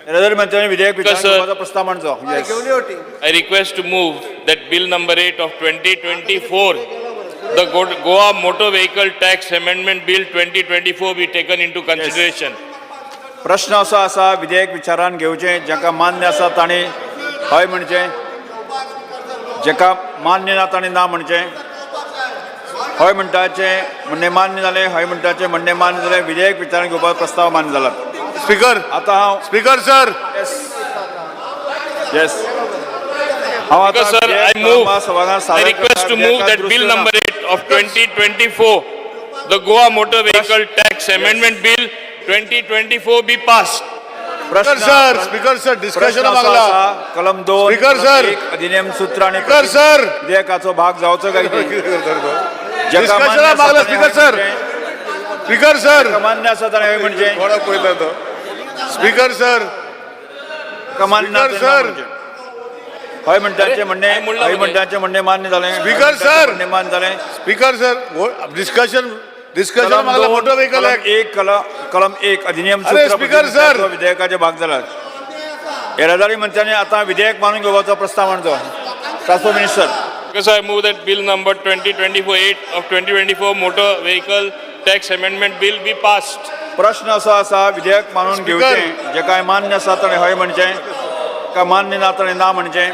येरादारी मंत्र्यांनी विधेयक विचारान घेवपाचो प्रस्ताव मांडचो. I request to move that bill number 8 of 2024, the Goa Motor Vehicle Tax Amendment Bill 2024 be taken into consideration. प्रश्न असो आसा विधेयक विचारान घेवचें, जेका मान्य आसा ताणें हय म्हणचें, जेका मान्य ना ताणें ना म्हणचें. हय म्हणटाचें म्हणणें मान्य जालें, हय म्हणटाचें म्हणणें मान्य जालें. विधेयक विचारान घेवपाचो प्रस्ताव मान्य जाला. स्पीकर आतां हांव स्पीकर सर येस हांव आतां Sir, I move. सभागृहांत I सादर request to move that bill number 8 of 2024, the Goa Motor Vehicle Tax Amendment Bill 2024 be passed. Speaker sir discussion मागला. कलम 2 स्पीकर सर. अधिनियम सूत्र आणि स्पीकर सर विधेयकाचो भाग जावचो काय डिस्कशन मागला. स्पीकर सर स्पीकर सर मान्य आसा ताणें हय म्हणचें, थोडा पयला तो. स्पीकर सर मान्य ना ताणें ना सर. म्हणचें. हय म्हणटाचें म्हणणें हय म्हणटाचें म्हणणें मान्य जालें. Speaker sir. म्हणणें मान्य जालें. स्पीकर सर डिस्कशन मागला. Motor vehicle act. कलम 1 अधिनियम अरे, सूत्र स्पीकर सर. विधेयकाचे भाग जाला. येरादारी मंत्र्यांनी आतां विधेयक मानून घेवपाचो प्रस्ताव मांडचो. Transport minister. Because I move that bill number 2024 of 2024 Motor Vehicle Tax Amendment Bill be passed. प्रश्न असो आसा विधेयक मानून घेवचें, जे काय मान्य आसा ताणें हय म्हणचें, काय मान्य ना ताणें ना म्हणचें.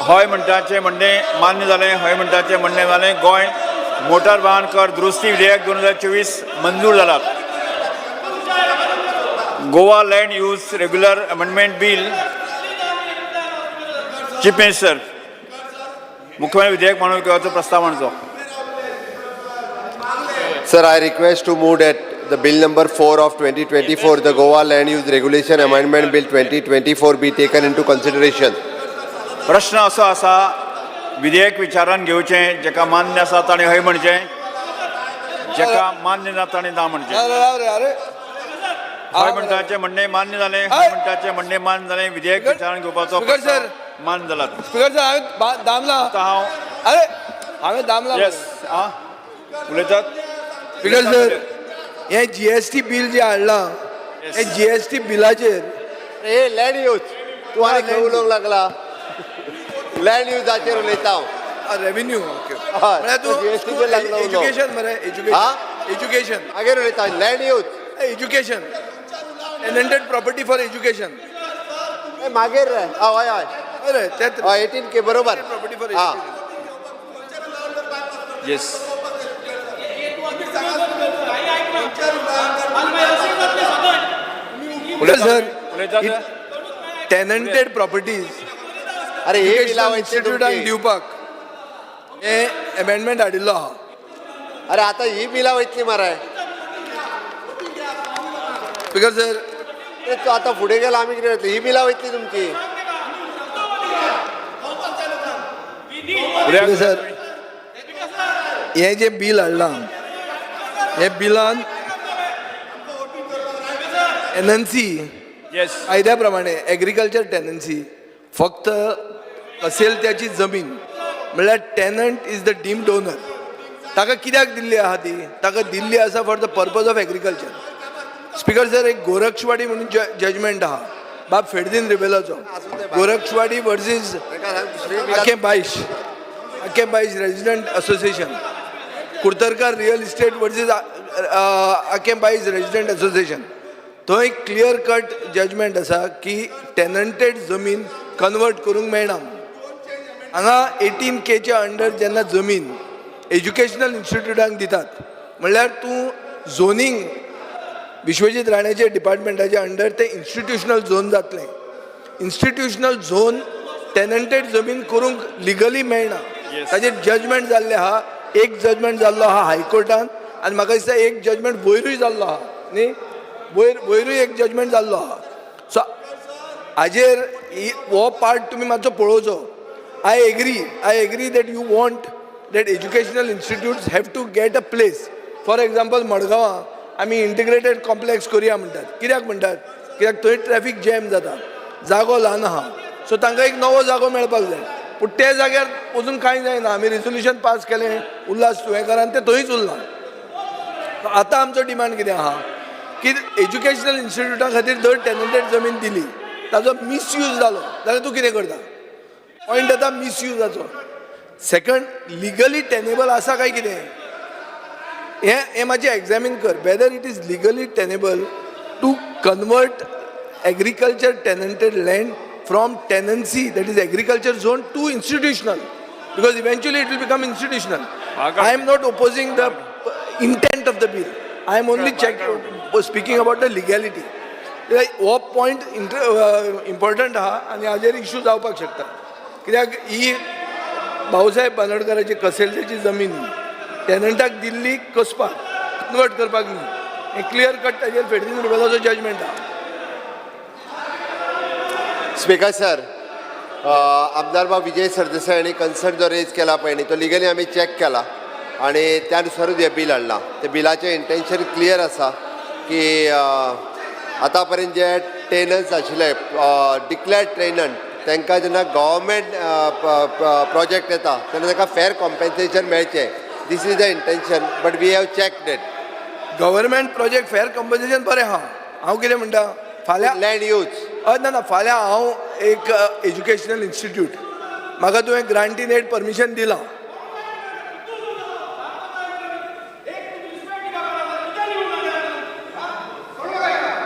हय म्हणटाचें म्हणणें मान्य जालें, हय म्हणटाचें म्हणणें जालें. गोंय मोटार वाहन कर दुरुस्ती विधेयक 2024 मंजूर जाला. Goa land use regular amendment bill. Chief minister मुख्यमंत्री विधेयक मानून घेवपाचो प्रस्ताव मांडचो. Sir, I request to move that the bill number 4 of 2024, the Goa Land Use Regulation Amendment Bill 2024 be taken into consideration. प्रश्न असो आसा विधेयक विचारान घेवचें, जेका मान्य आसा ताणें हय म्हणचें, जेका मान्य ना ताणें ना म्हणचें. हय म्हणटाचें म्हणणें मान्य जालें, हय म्हणटाचें म्हणणें मान्य जालें. विधेयक विचारान घेवपाचो प्रस्ताव मान्य जाला. स्पीकर सर हांवें दामला. आतां हांव अरे हांवें दामला. येस उलयतात. स्पीकर सर हे GST बिल जे हाडलां हे GST बिलाचेर हे लँड यूज तूं आनी खंय उलोवंक लागला. लँड युजाचेर उलयता हांव. रेव्हेन्यू ओके हय, म्हळ्यार तूं GST चेर लागला उलोवंक. एज्युकेशन मरे एज्युकेशन मागीर उलयता land use. Education tenanted property for education मागीर रे हय हय अरे तेत 18K बरोबर. प्रॉपर्टी फॉर हां येस सर उलयतात. टेनंटेड प्रॉपर्टीज अरे हे बिलां एज्युकेशनल वयतली इन्स्टिट्यूटांक तुमची. दिवपाक हे अमेंडमेंट हाडिल्लो आहा. अरे आता ही बिलां वयतली मरे. स्पीकर सर, ते तूं आतां फुडें गेला आमी कितें करतली? ही बिलां वयतली तुमची. स्पीकर सर, हे जे बिल हाडलां हे बिलान टेनन्सी येस कायद्या प्रमाणे एग्रीकल्चर टेनन्सी फक्त असेल त्याची जमीन म्हणल्यार tenant is the deemed owner. ताका कित्याक दिल्ली आहा ती? ताका दिल्ली आसा for the purpose of agriculture. Speaker sir, एक गोरक्षवाडी म्हणून जजमेंट आहा बाब फेडदीन रिबेलाचो. गोरक्षवाडी वर्सीस आकेबाईश resident association, Kurtarkar real estate versus आकेबाईश रेजिडेंट असोसिएशन. थंय क्लियर कट जजमेंट आसा की टेनंटेड जमीन कन्वर्ट करूंक मेळना. हांगा 18K अंडर जेन्ना जमीन एज्युकेशनल इन्स्टिट्यूटांक दितात म्हणल्यार तूं झोनींग विश्वजीत राणेचे डिपार्टमेंटाचे अंडर ते इन्स्टिट्यूशनल झोन जातलें. इन्स्टिट्यूशनल झोन टेनंटेड जमीन करूंक लिगली मेळना. ताचेर जजमेंट जाल्ले आहा. एक जजमेंट जाल्लो आहा हायकोर्टान आनी म्हाका दिसता एक जजमेंट वयरूय जाल्लो आहा न्ही. वयरूय एक जजमेंट जाल्लो आहा. सो हाजेर हो पार्ट तुमी मातसो पळोवचो. I agree that you want that educational institutes have to get a place. For example मडगांवां आमी इंटिग्रेटेड कॉम्प्लेक्स करुया म्हणटात. कित्याक म्हणटात? कित्याक थंय ट्रॅफिक जॅम जाता, जागो ल्हान आहा, सो तांकां एक नवो जागो मेळपाक जाय. पूण त्या जाग्यार अजून कांय जायना. आमी रेजोल्युशन पास केलें उल्हास तुयेंकरान, तें थंयच उरलां. आतां आमचो डिमांड कितें आहा की एज्युकेशनल इन्स्टिट्यूटा खातीर जर टेनंटेड जमीन दिली, ताजो मिसयूज जालो जाल्यार तूं कितें करता? पॉयंट येता मिसयूजाचो. सेकंड, लिगली टेनेबल आसा काय कितें हें मातशें एग्जामीन कर. Whether it is legally tenable to convert agriculture tenanted land from tenancy, that is agriculture zone, to institutional, because eventually it will become institutional. I am not opposing the intent of the bill. I am only speaking about the legality. हो point important आहा आनी हाजेर issue जावपाक शकता. कित्याक ही भाऊसाहेब बांदोडकराची कसेलची जमीन टेनंटाक Delhi कसपाक, convert करपाक न्ही. हे क्लियर कट ताजेर फेडरीन रिबेलाचो जजमेंट आहा. स्पीकर सर, आमदार बाब विजय सरदेसाय यांनी कन्सर्न जो रेज केला पळय न्ही तो लिगली आमी चॅक केला आणि त्यानुसारूच हे बिल हाडलां. ते बिलाचें इंटेन्शन क्लियर आसा की आतां पर्यंत जे टेनंट्स आशिल्ले डिक्लेअर्ड टेनंट तांकां जेन्ना गव्हर्मेंट प्रोजेक्ट येता तेन्ना तांकां फेर कॉम्पेन्सेशन मेळचें. This is the intention, but we have checked it. Government project फेर कॉम्पेन्सेशन बरें आहा. हांव कितें म्हणटा, फाल्यां लँड यूज ना फाल्यां हांव एक एज्युकेशनल इन्स्टिट्यूट, म्हाका तुवें ग्रांटीन एड परमिशन दिलां.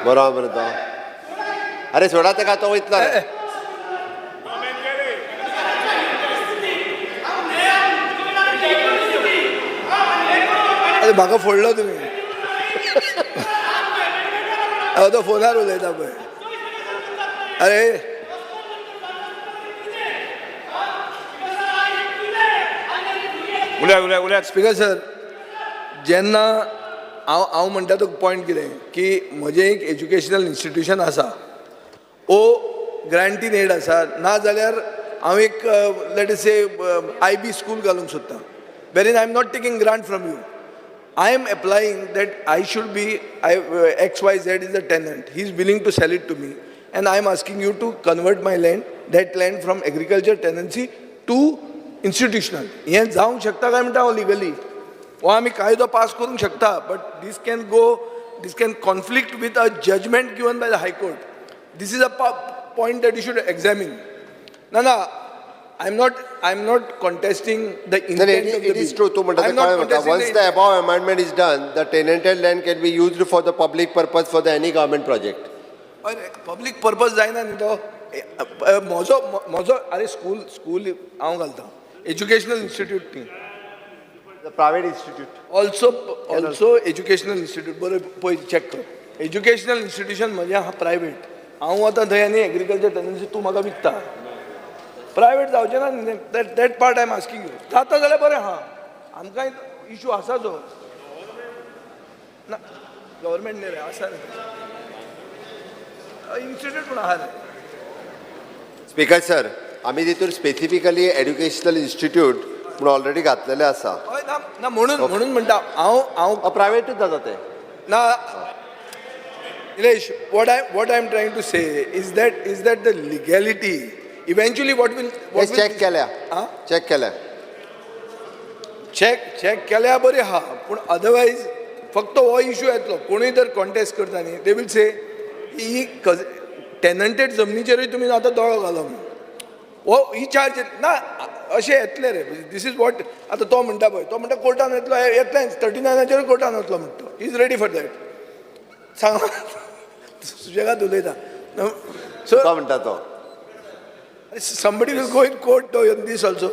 बरोबर म्हणटा. अरे सोडा ताका, तो वयतलो. अरे म्हाका फोडलो तुमी. हांव तो फोनार उलयता पळय. अरे उलया स्पीकर सर, जेन्ना हांव म्हणटा तो पॉयंट कितें की म्हजें एक एज्युकेशनल इन्स्टिट्यूशन आसा, ओ ग्रांटीन एड आसा, ना जाल्यार हांव एक let us say IB school घालूंक सोदतां, वेरीन I am not taking grant from you. I am applying that I should be, XYZ is the tenant. He is willing to sell it to me. And I am asking you to convert my land, that land from agriculture tenancy to institutional. हे जावंक शकता काय म्हणटा हांव legally. हो आमी कायदो pass करूंक शकता, but this can conflict with a judgment given by the High Court. This is a point that you should examine. No. I am not contesting the intent of the bill. It is true. Once the above amendment is done, the tenanted land can be used for the public purpose for the any government project. Public purpose जायना न्ही तो. म्हजो अरे school हांव घालता, educational institute न्ही. The private institute. Also educational institute. बरें पळय चॅक कर. एज्युकेशनल इन्स्टिट्यूशन म्हणजे प्रायवेट. हांव वता थंय आनी एग्रीकल्चर टेनन्सी तूं म्हाका विकता. प्रायवेट जावचें ना न्ही that part I am asking you जाता जाल्यार बरें आहा आमकां इशू आसा जो ना गव्हर्मेंट न्ही रे आसा रे इन्स्टिट्यूट पूण आहा रे स्पीकर सर आमी तितून स्पेसिफिकली एड्युकेशनल इन्स्टिट्यूट म्हणून ऑलरेडी घातलेले आसा हय ना ना म्हणून म्हणटा हांव प्रायवेटूच जाता ते ना Nilesh, what I am trying to say is that the legality eventually what will check केल्या चेक केल्या check केल्या बरें आहा पूण अदरवायज फक्त हो इशू येतलो कोणूय जर कॉन्टेस्ट करता न्ही दे विल से ही टेनंटेड जमनीचेरूय तुमी आतां दोळो घालो हो ही चार्ज ना अशें येतले रे दीस इज वॉट आतां तो म्हणटा पळय तो म्हणटा कोर्टान येतलो येतलेंच 39 कोर्टान वतलो म्हणटा he is ready for that सांग सुशेगाद उलयता सो तो म्हणटा तो somebody will go in court on this also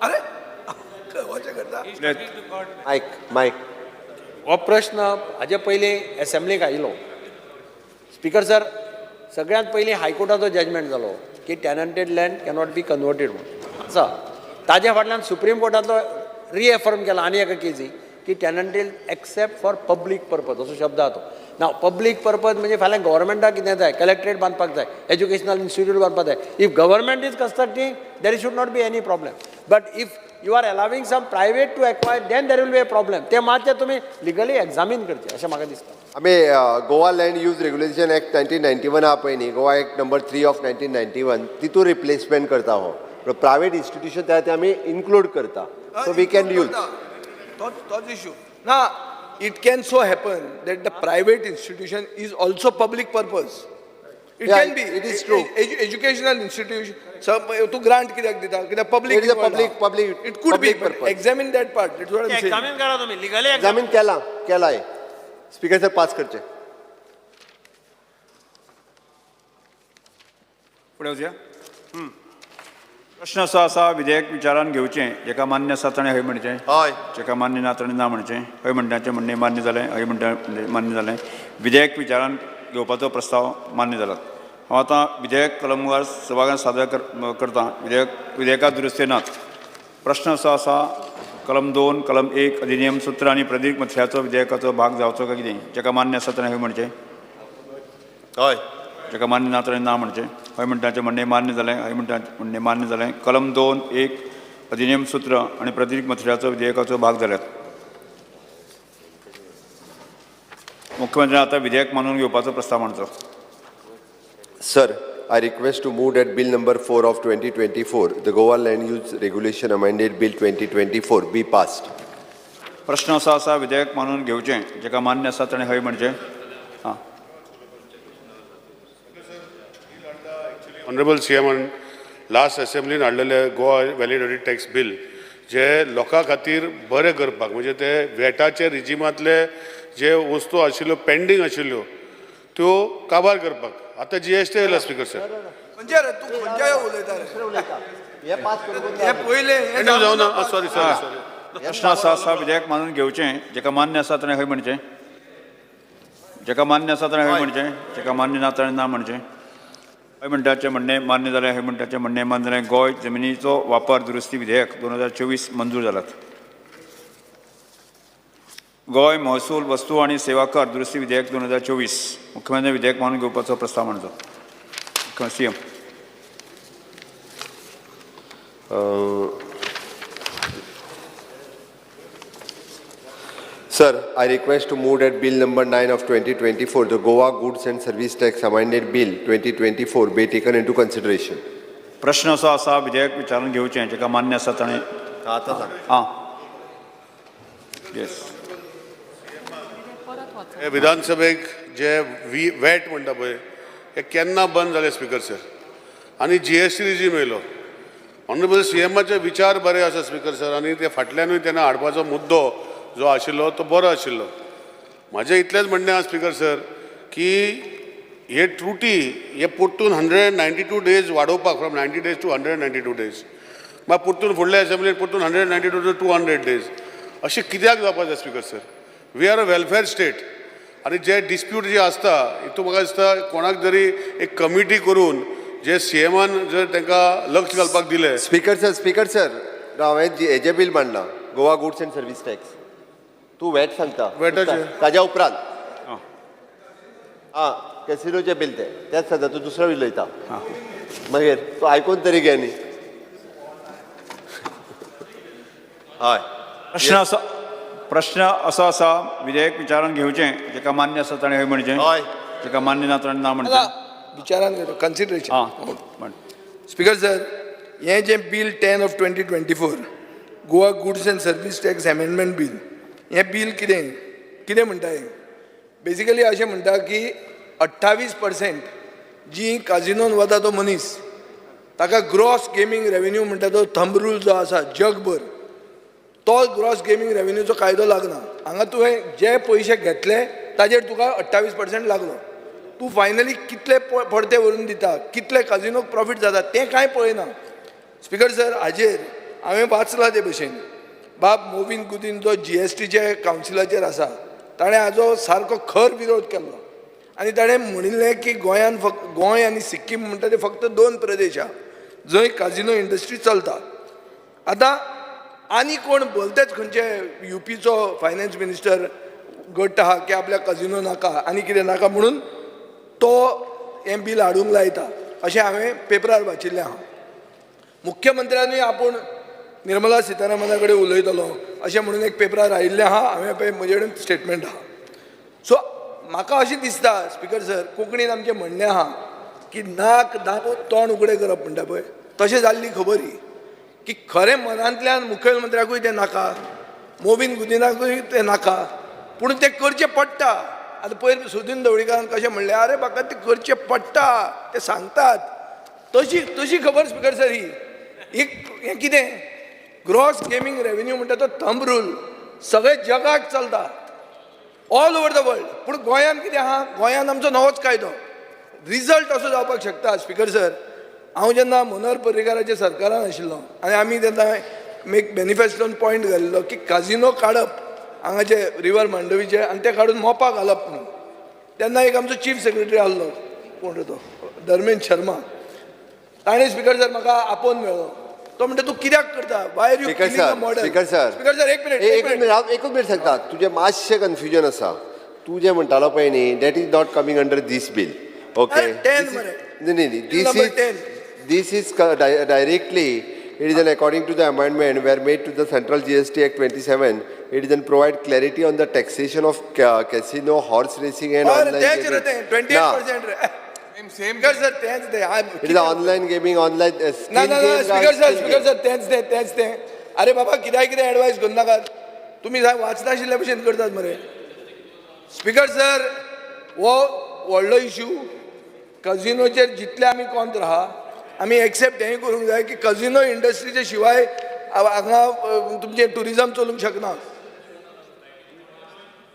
अरे कशें करता मायक हो प्रश्न हाजे पयलीं एसेंब्लीक आयिल्लो स्पीकर सर सगळ्यांत पयलीं हायकोर्टाचो जजमेंट जालो की टॅनंटेड लँड कॅनॉट बी कन्वर्टेड म्हणून आसा ताज्या फाटल्यान सुप्रीम कोर्टाचो रिएफर्म केला आनी एका केसी की टॅनंटेड एक्सेप्ट फॉर पब्लीक पर्पज असो शब्द आहा तो ना पब्लीक पर्पज म्हणजे फाल्यां गव्हर्मेंटाक कितें जाय कलेक्ट्रेट बांदपाक जाय एज्युकेशनल इन्स्टिट्यूट बांदपाक जाय if government is constructing there should not be any problem but if you are allowing some private to acquire then there will be a problem ते मातशें तुमी लिगली एक्झामीन करचें अशें म्हाका दिसता आमी Goa land use regulation act 1991 आहा पळय न्ही गोवा एक्ट नंबर 3 ऑफ 1991 तितून रिप्लेसमेंट करता हो प्रायवेट इन्स्टिट्यूशन ते आमी इन्क्लूड करता सो वी कॅन यूज तोच इशू ना it can so happen that the private institution is also public purpose it Yeah, can be it is true. Educational institution some to grant kidak dita kidak public It is a public it could public be but purpose. examine that part that's what I'm saying एक्झामीन करा तुमी legally एक्झामीन केलाय speaker sir pass करचे फुडें वचया प्रश्न असो आसा विधेयक विचारान घेवचें जेका मान्य आसा ताणें हय म्हणचें हय जेका मान्य ना ताणें ना म्हणचें हय म्हणटाचें म्हणणें मान्य जालें हय म्हणटा मान्य जालें विधेयक विचारान घेवपाचो प्रस्ताव मान्य जाला हांव आतां विधेयक कलमवार सभाघरांत सादर करतां विधेयकात दुरुस्ती नात प्रश्न असो आसा कलम 2 कलम 1 अधिनियम सूत्र आनी प्रतीक मथळ्याचो विधेयकाचो भाग जावचो काय कितें जेका मान्य आसा ताणें हय म्हणचें हय जेका मान्य ना ताणें ना म्हणचें हय म्हणटाचें म्हणणें मान्य जालें हय म्हणटाचें म्हणणें मान्य जालें कलम 2 1 अधिनियम सूत्र आनी प्रतीक मथळ्याचो विधेयकाचो भाग जाल्यात मुख्यमंत्र्यान आतां विधेयक मानून घेवपाचो प्रस्ताव मांडचो Sir, I request to move that Bill number 4 of 2024, the Goa Land Use Regulation Amended Bill 2024, be passed. प्रश्न असो आसा विधेयक मानून घेवचें जेका मान्य आसा ताणें हय म्हणचें हां ऑनरेबल सीएमान लास्ट असेंब्लीन हाडलेले गोवा व्हॅलिडिटी टॅक्स बिल जे लोकां खातीर बरें करपाक म्हणजे ते व्हॅटाचे रिजिमांतले जे वस्तू आशिल्ल्यो पेंडींग आशिल्ल्यो त्यो काबार करपाक आतां जीएसटी येयला स्पीकर सर म्हणजे रे तू खंयच्या उलयता रे हे पास करून हे पयले हे जावना सॉरी सॉरी प्रश्न असो आसा विधेयक मानून घेवचें जेका मान्य आसा ताणें हय म्हणचें जेका मान्य आसा ताणें हय म्हणचें जेका मान्य ना ताणें ना म्हणचें हय म्हणटाचें म्हणणें मान्य जालें हय म्हणटाचें म्हणणें मान्य जालें गोंय जमिनीचो वापर दुरुस्ती विधेयक 2024 मंजूर जालात गोंय महसूल वस्तू आनी सेवा कर दुरुस्ती विधेयक 2024 मुख्यमंत्री विधेयक मानून घेवपाचो प्रस्ताव मांडचो CM Sir, I request to move that Bill number 9 of 2024, the Goa Goods and Service Tax Amended Bill 2024, be taken into consideration. प्रश्न असो आसा विधेयक विचारून घेवचें जेका मान्य आसा ताणें हां येस हे विधानसभेक जे वॅट म्हणटा पळय हे केन्ना बंद जाले स्पीकर सर आनी जीएसटी रिजीम येयलो ऑनरेबल सीएमाचे विचार बरे आसा स्पीकर सर आनी ते फाटल्यानूय तेन्ना हाडपाचो मुद्दो जो आशिल्लो तो बरो आशिल्लो म्हाजें इतलेंच म्हणणें आसा स्पीकर सर की हे त्रुटी हे परतून 192 days वाडोवपाक फ्रॉम 90 days to 192 days मागीर परतून फुडल्या असेंब्लीन परतून 192 to 200 days अशें कित्याक जावपाक जाय speaker sir we are a welfare state आनी जे डिस्प्यूट जे आसता हितून म्हाका दिसता कोणाक जरी एक कमिटी करून जे सीएमान जर तांकां लक्ष घालपाक दिलें. स्पीकर सर हांवें हेजें बील मांडलां Goa goods and service tax. तूं वॅट सांगता वॅटाचें? ताज्या उपरांत कॅसिनोचें बील तेंच सांगता तूं दुसरो उलयता मागीर तूं आयकून तरी घे न्ही. हय प्रश्न असो आसा विधेयक विचारान घेवचें जेका मान्य आसा ताणें हय म्हणचें, हय जेका मान्य ना ताणें ना म्हणचें. विचारान घेतो कन्सिडरेशन. म्हण. स्पीकर सर, हें जें bill 10 of 2024 Goa goods and service tax amendment bill, हें बील कितें म्हणटा हें बेसिकली अशें म्हणटा की 28% जी काजिनोन वता तो मनीस ताका ग्रॉस गेमींग रेवेन्यू म्हणटा तो थंब रूल जो आसा जगभर तो ग्रॉस गेमींग रेवेन्यूचो कायदो लागना. हांगा तुवें जे पयशे घेतले ताजेर तुका 28% लागलो. तूं फायनली कितले पडते व्हरून दिता, कितले काजिनोक प्रॉफीट जाता तें कांय पळयना. स्पीकर सर, हाजेर हांवें वाचलां ते भशेन बाब मोविन गुदीन जो GSTचे कावन्सिलाचेर आसा ताणें हाजो सारको खर विरोध केल्लो आनी ताणें म्हणिल्लें की गोंयान गोंय आनी सिक्कीम म्हणटा ते फक्त 2 प्रदेश आहा जंय काजिनो इंडस्ट्री चलता. आतां आनी कोण भलतेच खंयचे UPचो फायनान्स मिनिस्टर गट आहा की आपल्या काजिनो नाका आनी कितें नाका म्हणून तो हें बील हाडूंक लायता अशें हांवें पेपरार वाचिल्लें आहा. मुख्यमंत्र्यानूय आपूण निर्मला सितारामना कडेन उलयतलो अशें म्हणून एक पेपरार आयिल्लें आहा. हांवें पळय म्हजे कडेन स्टेटमेंट आहा. सो म्हाका अशें दिसता स्पीकर सर, कोंकणीन आमचें म्हणणें आहा की नाक दाबून तोंड उगडें करप म्हणटा पळय तशें जाल्ली खबर ही की खरें मनांतल्यान मुखेलमंत्र्याकूय तें नाका, मोविन गुदिनाकूय तें नाका, पूण तें करचें पडटा. आतां पयर सुदीन ढवळीकारान कशें म्हणलें अरे म्हाका तें करचें पडटा ते सांगतात तशी खबर स्पीकर सर ही. हें कितें ग्रॉस गेमींग रेवेन्यू म्हणटा तो थंब रूल सगळे जगाक चलता ऑल ओवर द वर्ल्ड. पूण गोंयान कितें आहा, गोंयान आमचो नवोच कायदो रिजल्ट असो जावपाक शकता. स्पीकर सर, हांव जेन्ना मनोहर पर्रीकाराच्या सरकारान आशिल्लो आनी आमी तेन्ना एक मॅनिफेस्टोन पॉयंट घालिल्लो की काजिनो काडप हांगाचे रिवर मांडवीचे आनी ते काडून मोपा घालप म्हणून. तेन्ना एक आमचो चीफ सेक्रेटरी आहलो कोण तो धर्मेंद्र शर्मा, ताणें स्पीकर सर म्हाका आपोवन मेळ्ळो. तो म्हणटा तूं कित्याक करता, why are you killing the model. Speaker sir एक मिनिट एकूच मिनिट सांगता. तुजें मातशें कन्फ्युजन आसा. तूं जें म्हणटालो पळय न्ही that is not coming under this bill. Okay, this is directly, it is an according to the amendment were made to the Central GST Act 27, it is an provide clarity on the taxation of casino, horse racing and online gaming. 28%. Same. Speaker sir, तेंच ते. It is online gaming, online skill ना games. Speaker sir तेंच ते. अरे बाबा कितें advice करू नाकात. तुमी वाचना आशिल्ल्या भशेन करतात मरे. स्पीकर सर, हो व्हडलो इश्यू काजिनोचेर जितले आमी कोंत राहा आमी एक्सेप्ट हें करूंक जाय की काजिनो इंडस्ट्रीचे शिवाय हांगा तुमचें टुरिजम चलूंक शकना.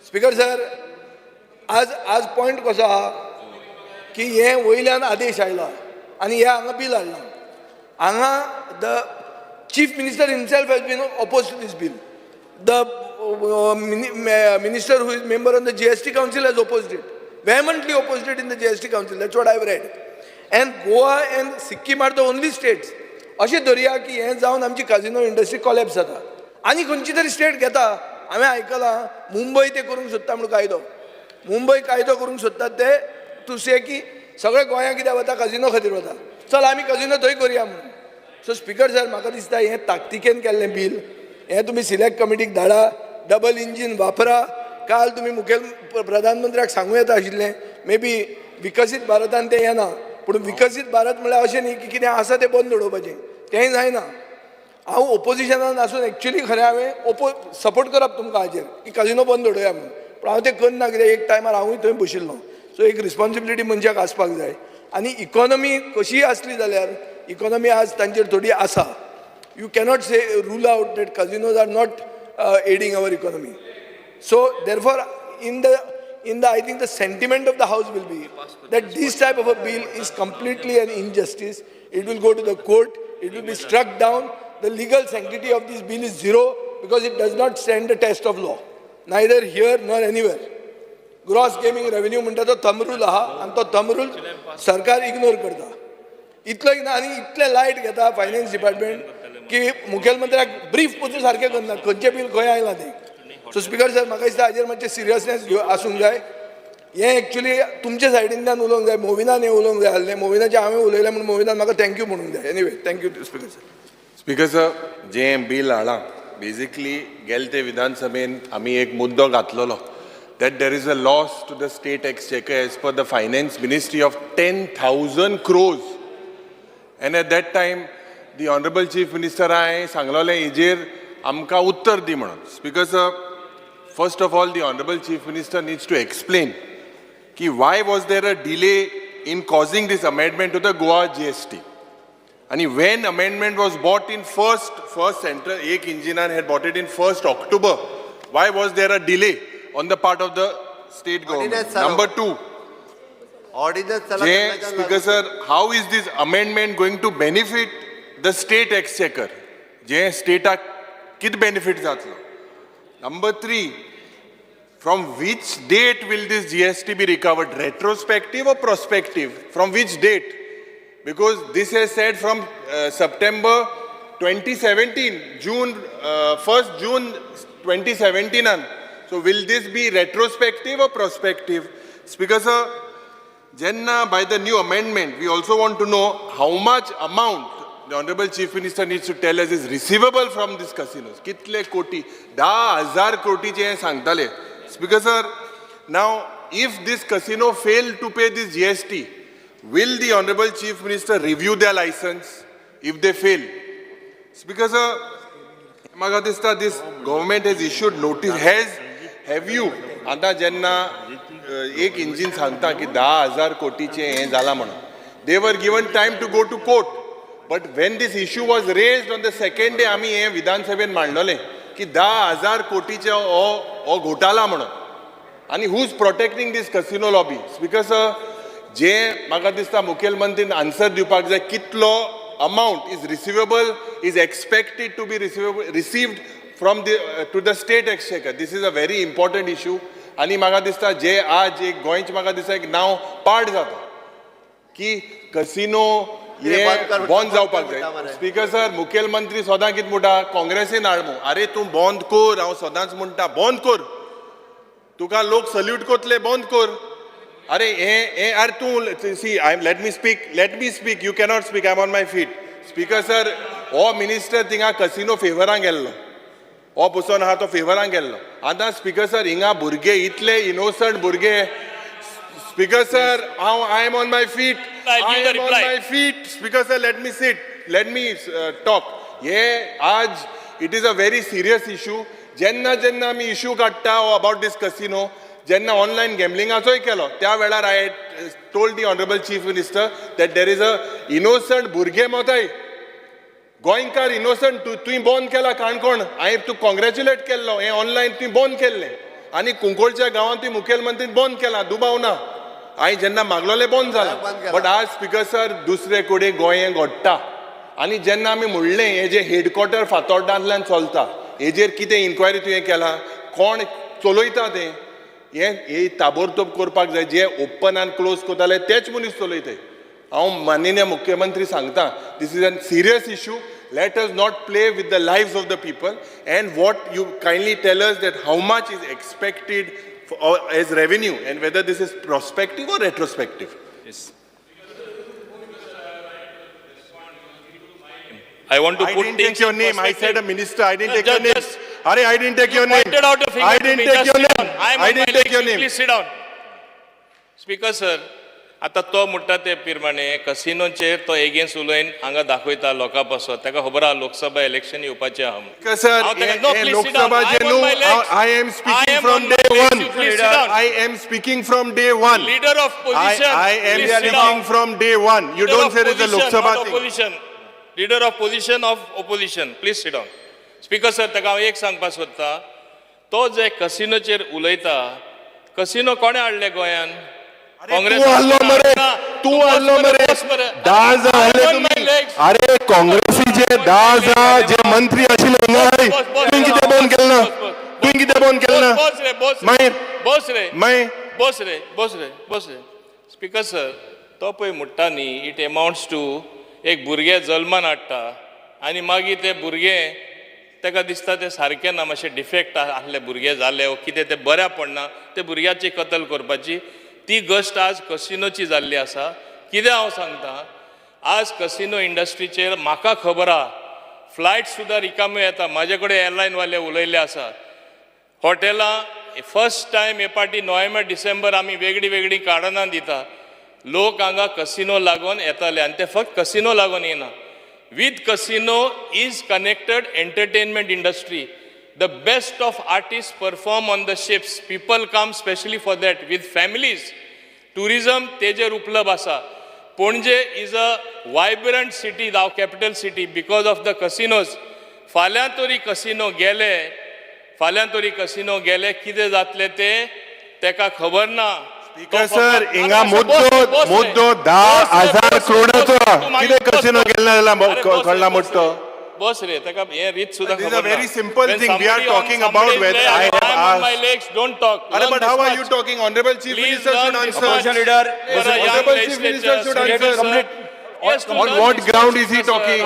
स्पीकर सर, आज पॉयंट कसो आहा की हे वयल्यान आदेश आयला आनी हे हांगा बील हाडलां. हांगा the chief minister himself has been oppose to this bill. द minister who is member on the GST council has opposed it, vehemently opposed it in the GST council. That's what I've read. And Goa and Sikkim are the only states. अशें धरया की हें जावन आमची काजिनो industry collapse जाता आनी खंयची तरी स्टेट घेता. हांवें आयकलां मुंबय ते करूंक सोदता म्हणून कायदो. मुंबय कायदो करूंक सोदतात ते टू से की सगळे गोंया कित्याक वता, काजिनो खातीर वता, चल आमी काजिनो थंय करुया म्हणून. सो स्पीकर सर, म्हाका दिसता हें ताकतिकेन केल्लें बील. हें तुमी सिलेक्ट कमिटीक धाडा, डबल इंजीन वापरा. काल तुमी मुखेल प्रधानमंत्र्याक सांगूं येता आशिल्लें मे बी विकसीत भारतान तें येना, पूण विकसीत भारत म्हळ्यार अशें न्ही की कितें आसा तें बंद उडोवपाचें, तेंय जायना. हांव ओपोजिशनान आसून एक्चुली खरें हांवें सपोर्ट करप तुमकां हाजेर की काजिनो बंद उडोवया म्हणून, पूण हांव तें करना कित्याक एक टायमार हांवूय थंय बशिल्लो. सो एक रिस्पॉन्सिबिलिटी मनशाक आसपाक जाय. आनी इकॉनॉमी कशी आसली जाल्यार इकॉनॉमी आज तांचेर थोडी आसा. You cannot say rule out that casinos are not aiding our economy. So therefore in the I think the sentiment of the house will be that this type of a bill is completely an injustice. It will go to the court, it will be struck down. The legal sanctity of this bill is zero because it does not stand the test of law, neither here nor anywhere. Gross gaming revenue म्हणटा तो thumb rule आहा आनी तो thumb rule सरकार ignore करता. इतलो ना आनी इतले लायट घेता फायनान्स डिपार्टमेंट की मुखेलमंत्र्याक ब्रीफ पसून सारकें करना खंयचें बील खंय आयलां तें. सो स्पीकर सर म्हाका दिसता हाजेर मातशें सिरियसनेस आसूंक जाय. हें एक्चुली तुमचे सायडींतल्यान उलोवंक जाय, मोविनान हें उलोवंक जाय आसलें. मोविनाचें हांवें उलयलें म्हणून मोविनान म्हाका थँक्यू म्हणूंक जाय. Anyway thank you speaker sir. Speaker sir, जें बील हाडलां बेसिकली गेले ते विधानसभेन आमी एक मुद्दो घातलेलो that there is a loss to the state exchequer as per the finance ministry of 10,000 crores. And at that time, the honorable chief minister I सांगलोलें हेजेर आमकां उत्तर दी म्हणून. Speaker sir, first of all, the honorable chief minister needs to explain कि why was there a delay in causing this amendment to the Goa GST. And when amendment was bought in first central, एक engineer had bought it in 1st October. Why was there a delay on the part of the state government? Number two, Speaker sir, how is this amendment going to benefit the state exchequer? State kid benefit जातलो? Number three, from which date will this GST be recovered? Retrospective or prospective? From which date? Because this has said from September 2017, June 1st June 2017. So will this be retrospective or prospective? Speaker sir, Jenna, by the new amendment, we also want to know how much amount the Honorable Chief Minister needs to tell us is receivable from these casinos. Kitle koti? 10,000 koti che sangtale. Speaker sir, now if this casino fail to pay this GST, will the Honorable Chief Minister review their license if they fail? Speaker sir, Magadista, this government has issued notice. Have you? Anta jenna एक engine सांगता की 10,000 कोटीचे हे जाला म्हणून. They were given time to go to court. But when this issue was raised on the second day, आम्ही हे विधानसभेन मांडलोले की 10,000 कोटीचे हो घोटाला म्हणून. आणि who's protecting this casino lobby? Speaker sir, जे म्हाका दिसता मुखेलमंत्रीन आन्सर दिवपाक जाय कितलो amount is receivable, is expected to be received from to the state exchequer. This is a very important issue. आणि म्हाका दिसता जे आज एक गोंयचे म्हाका दिसता एक नांव पाड जाता की कसिनो हे बंद जावपाक जाय. स्पीकर सर, मुखेलमंत्री सदां कितें म्हणटा काँग्रेसीन हाडमू. अरे तूं बंद कर, हांव सदांच म्हणटा बंद कर. तुका लोक सल्यूट करतले, बंद कर. अरे हे अरे तूं C let me speak, you cannot speak, I'm on my feet. Speaker sir, हो मिनिस्टर थिंगा कसिनो फेवरान गेल्लो, हो बसून आहा तो फेवरान गेल्लो. आतां स्पीकर सर हिंगा भुरगे इतले इनोसंट भुरगे. Speaker sir, I am on my feet. Speaker sir, let me sit, let me talk. हे आज it is a very serious issue. जेन्ना आमी इश्यू काडटा about this casino, जेन्ना ऑनलायन गॅमलिंगाचोय केलो त्या वेळार I told the honorable chief minister that there is a innocent भुरगे मोताय गोंयकार इनोसंट तुवें बंद केला काणकोण. हांवें तूं कॉंग्रॅच्युलेट केल्लो, हें ऑनलायन तुवें बंद केल्लें. आनी कुंकोळच्या गांवांत तुवें मुखेलमंत्रीन बंद केलां, दुबाव ना. हांवें जेन्ना मागलोलें बंद जालां. बट आज स्पीकर सर दुसरे कडेन गोंय घडटा. आनी जेन्ना आमी म्हणलें हें जें हेडक्वॉर्टर फातोर्डांतल्यान चलता हेजेर कितें इन्क्वायरी तुवें केला, कोण चलयता तें, हे ताबडतोब करपाक जाय. जे ओपन आनी क्लोज करताले तेच मनीस चलयताय. हांव माननीय मुख्यमंत्री सांगता, this is a serious issue. Let us not play with the lives of the people. And what you kindly tell us that how much is expected as revenue and whether this is prospective or retrospective. Yes. I want to I put didn't things take your in name. I said a perspective. minister. I didn't take your name. Just- I didn't take your name. Pointed out a finger I to didn't me. take Just your sit name. down. I am I on my didn't take legs. your name. Please sit down. Speaker sir, आता तो म्हणटा ते प्रमाणे कसिनोचेर तो against उलयन हांगा दाखयता लोकां पासत. ताका खबर आहा लोकसभा इलेक्शन येवपाचें आहा म्हणून. Because sir, Loksabha I am speaking from day one. I am speaking from day one. Leader of position. I am speaking from day one. You don't say it's a Lok Sabha thing. Leader of position of opposition. Please sit down. Speaker sir, ताका हांव एक सांगपाक सोदता, तो जे कसिनोचेर उलयता, casino कोणे हाडले गोंयान? तू हल्लो मरे, तू हल्लो मरे. 10,000 हल्ले तुम्ही. अरे काँग्रेसीचे 10,000 जे मंत्री आशिल्ले नाही, तुवें कितें बंद केलें ना? तुवें कितें बंद केलें ना? बोस रे, मागीर बोस रे. मागीर बस रे स्पीकर सर तो पळय म्हणटा न्ही इट अमाउंट्स टू एक भुरगें जल्मान हाडटा आनी मागीर ते भुरगें ताका दिसता ते सारकें ना मातशें डिफेक्ट आसले भुरगें जाले वो कितें तें बऱ्या पडना ते भुरग्याची कत्ल करपाची ती गश्ट आज कसिनोची जाल्ली आसा कितें हांव सांगता आज कसिनो इंडस्ट्रीचेर म्हाका खबर आहा फ्लायट सुद्दां रिकाम्यो येता म्हाजे कडेन एअरलायनवाले उलयले आसा हॉटेलां फर्स्ट टायम हे पाटी नोव्हेंबर डिसेंबर आमी वेगळी वेगळी कारणां दिता लोक हांगा कसिनो लागून येताले आनी ते फक्त कसिनो लागून येना with casino is connected entertainment industry. The best of artists perform on the ships. People come specially for that with families. Tourism tejer uplab asa. Ponje is a vibrant city, now capital city because of the casinos. Falyantori casino gele kide zatle te teka khabar na. Speaker sir हिंगा मुद्दो 10,000 करोडाचो कितें casino गेले जाल्यार कळना मुट्टो बस रे ताका हे रीत सुद्दां This is a very simple thing we are talking about whether I have asked my legs don't talk but how are you talking honorable chief minister should answer Opposition leader, honorable chief minister should answer on what ground is he talking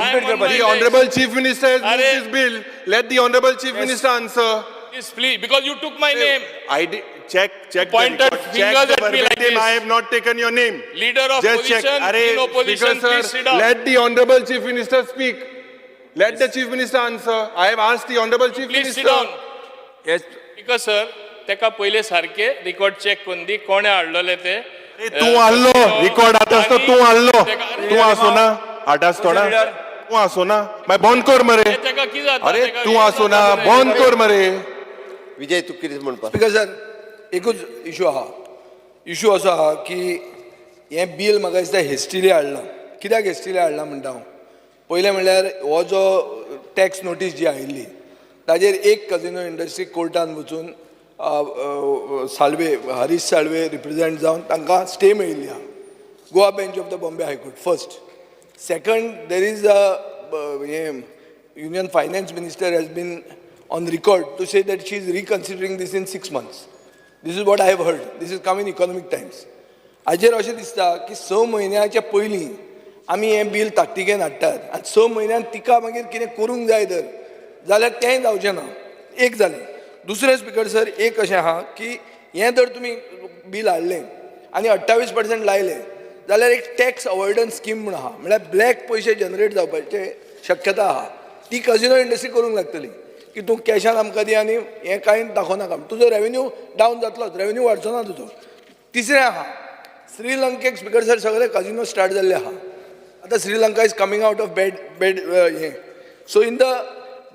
the honorable chief minister has moved this bill let the honorable chief minister answer please because you took my name I did check pointed the record. fingers Check the at me like verbatim. this. I have not taken your name. Leader of Just check. opposition, in opposition, Speaker, please sir, sit down. let the honorable chief minister speak. Let the chief minister answer. I have asked the honorable chief Please minister. sit down. yes, Because sir, तेका पहिले सारखे record check करून दी कोणे हाडलेले ते तू हाडलो record आतास तो तू हाडलो तू आसो ना आटास थोडा तू आसो ना मागीर बंद कर मरे तेका कितें जाता अरे तू आसो ना बंद कर मरे विजय तू कितें म्हणपाक स्पीकर सर एकूच इशू आहा इशू असो आहा की हें बील म्हाका दिसता हेस्टिली हाडलां कित्याक हेस्टिली हाडलां म्हणटा हांव पयलें म्हणल्यार हो जो टॅक्स नोटीस जी आयिल्ली ताजेर एक कजिनो इंडस्ट्री कोर्टान वचून साळवे हरीश साळवे रिप्रेझेंट जावन तांकां स्टे मेळिल्ली आहा Goa bench of the Bombay high court first second there is a union finance minister has been on record to say that she is reconsidering this in 6 months. This is what I have heard. This is come in Economic Times. हाजेर अशें दिसता की 6 म्हयन्याच्या पयलीं आमी हें bill ताकतिकेन हाडटात आनी 6 म्हयन्यान तिका मागीर कितें करूंक जाय तर जाल्यार तेंय जावचें ना एक जालें दुसरें स्पीकर सर एक अशें आहा की हें जर तुमी बील हाडलें आनी 28% लायलें जाल्यार एक टॅक्स अवॉयडन्स स्कीम म्हूण आहा म्हळ्यार ब्लॅक पयशे जनरेट जावपाची शक्यता आहा ती कजिनो इंडस्ट्री करूंक लागतली की तूं कॅशान आमकां दी आनी हें कांय दाखोवनाका तुजो रेवेन्यू डावन जातलोच रेवेन्यू वाडचो ना तुजो तिसरें आहा श्रीलंकेक स्पीकर सर सगळे कजिनो स्टार्ट जाल्ले आहा आतां Sri Lanka is coming out of bed हें so in the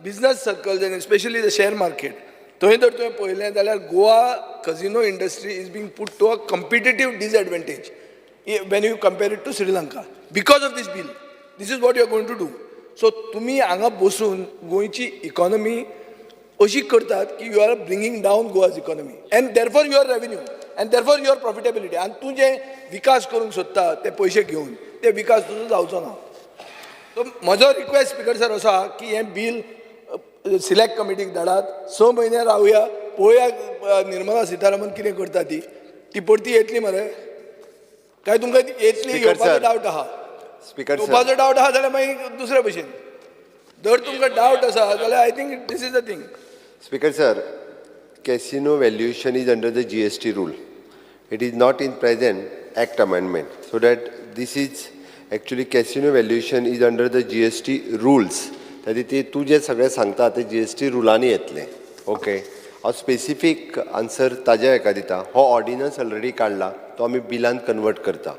business circles and specially the share market थंय जर तुवें पळयलें जाल्यार Goa casino industry is being put to a competitive disadvantage when you compare it to Sri Lanka because of this bill this is what you are going to do so तुमी हांगा बसून गोंयची economy अशी करतात की you are bringing down Goa's economy end therefore your revenue end therefore your profitability आनी तूं जे विकास करूंक सोदता ते पयशे घेवन ते विकास तुजो जावचो ना सो म्हजो रिक्वेस्ट स्पीकर सर असो आहा की हें बील सिलेक्ट कमिटीक धाडात 6 म्हयने रावया पळोवया निर्मला सितारामन कितें करता ती परती येतली मरे काय तुमकां येतली येवपाचो डावट आहा स्पीकर येवपाचो डावट आहा जाल्यार मागीर दुसरे भशेन जर तुमकां डावट आसा जाल्यार I think this is the thing speaker sir casino valuation is under the GST rule. It is not in present act amendment. So that this is actually casino valuation is under the GST rules. तरी ते तू जे सगळे सांगता ते GST रुलांनी येतले okay हांव specific answer ताज्या हेका दिता हो ऑर्डिनन्स ऑलरेडी काडला तो आमी बिलान कन्वर्ट करता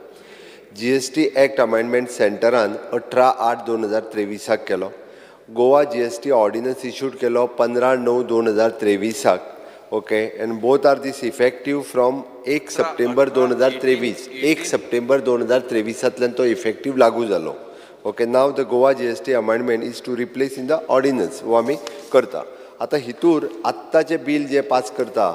GST एक्ट अमेंडमेंट सेंटरान 18/8/2023 केलो गोवा GST ऑर्डिनन्स इश्यूड केलो 15/9/2023 okay and both are this effective from 1 September 2023 1 September 2023 तो इफेक्टीव लागू जालो okay now the Goa GST amendment is to replace in the ordinance वो आमी करता आतां हितूर आत्ताचें बील जे पास करता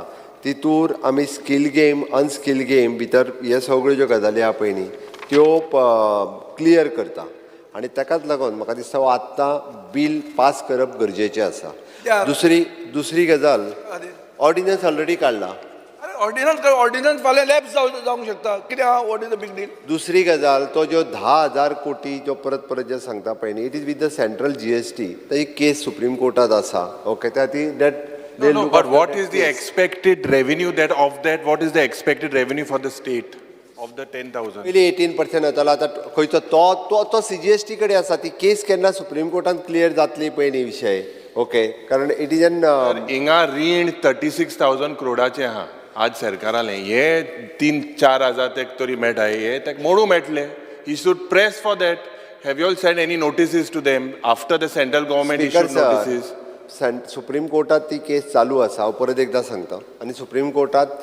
तितूर आमी स्कील गेम अनस्कील गेम भितर हे सगळ्यो ज्यो गजाली आहा पळय न्ही त्यो क्लियर करता आनी ताकाच लागून म्हाका दिसता हो आत्तां बील पास करप गरजेचें आसा दुसरी गजाल ऑर्डिनन्स ऑलरेडी काडला ऑर्डिनन्स फाल्यां लॅप्स जावंक शकता कित्याक what is the big deal. दुसरी गजाल तो जो 10,000 कोटी जो परत परत जे सांगता पळय न्ही, it is with the central GST. तो एक केस सुप्रीम कोर्टात आसा. ओके, त्या ती that No, but what is the expected revenue that of that? What is the expected revenue for the state of the 10,000? पयलीं 18% येतालो, आतां खंयचो तो CGST कडेन आसा. ती केस केन्ना सुप्रीम कोर्टान क्लियर जातली पळय न्ही विशय. ओके, कारण इट इज एन हिंगा रीण 36,000 crore आहा आज सरकारालें. हे 3-4 हजार तेक तरी मेळटा, हे तेक मोडू मेळटले. He should press for that. Have you all sent any notices to them after the central government issued notices? Supreme कोर्टात ती केस चालू आसा. हांव परत एकदां सांगता. आनी सुप्रीम कोर्टात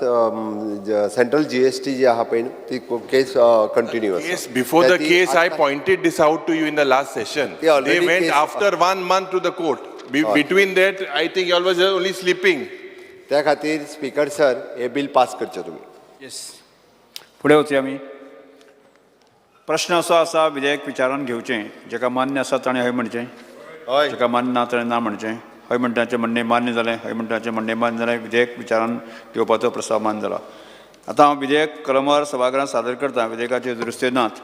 सेंट्रल GST जी आहा पळय ती केस कंटिन्यू आसा. Yes, before the case, I pointed this out to you in the last session. They already They went case- after 1 month to the court. Between that, I think you all was only sleeping. त्या खातीर speaker sir हे bill pass करचे तुमी. Yes, फुडें वचया आमी. प्रश्न असो आसा, विधेयक विचारान घेवचें. जेका मान्य आसा ताणें हय म्हणचें, जेका मान्य ना ताणें ना म्हणचें. हय म्हणटाचें म्हणणें मान्य जालें, हय म्हणटाचें म्हणणें मान्य जालें. विधेयक विचारान घेवपाचो प्रस्ताव मान्य जाला. आतां हांव विधेयक कलमार सभागृहांत सादर करतां. विधेयकाचे दुरुस्ती नात.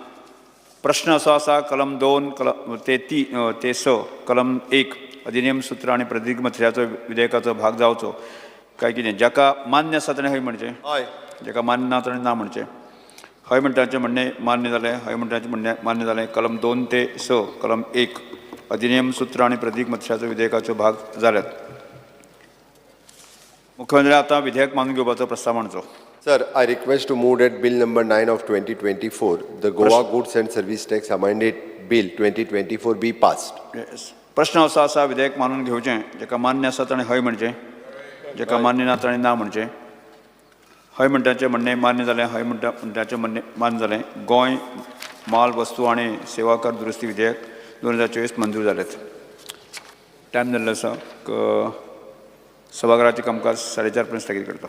प्रश्न असो आसा, कलम 2 ते 6 कलम 1 अधिनियम सूत्र आनी प्रतिज्ञापत्राचो विधेयकाचो भाग जावचो काय कितें. जेका मान्य आसा ताणें हय म्हणचें, जेका मान्य ना ताणें ना म्हणचें. हय म्हणटाचें म्हणणें मान्य जालें, हय म्हणटाचें म्हणणें मान्य जालें. कलम 2 ते 6 कलम 1 अधिनियम सूत्र आनी प्रतिज्ञापत्राचो विधेयकाचो भाग जाल्यात. मुख्यमंत्री आतां विधेयक मानून घेवपाचो प्रस्ताव मांडचो. Sir, I request to move that Bill number 9 of 2024, the Goa Goods and Service Tax Amended Bill 2024 be passed. Yes. प्रश्न असो आसा, विधेयक मानून घेवचें. जेका मान्य आसा ताणें हय म्हणचें, जेका मान्य ना ताणें ना म्हणचें. हय म्हणटाचें म्हणणें मान्य जालें, हय म्हणटाचें म्हणणें मान्य जालें. गोंय माल वस्तू आनी सेवा कर दुरुस्ती विधेयक 2024 मंजूर जालेत. टायम जाल्लो आसा. सभागृहाचें कामकाज 4:30 पर्यंत स्थगीत करता.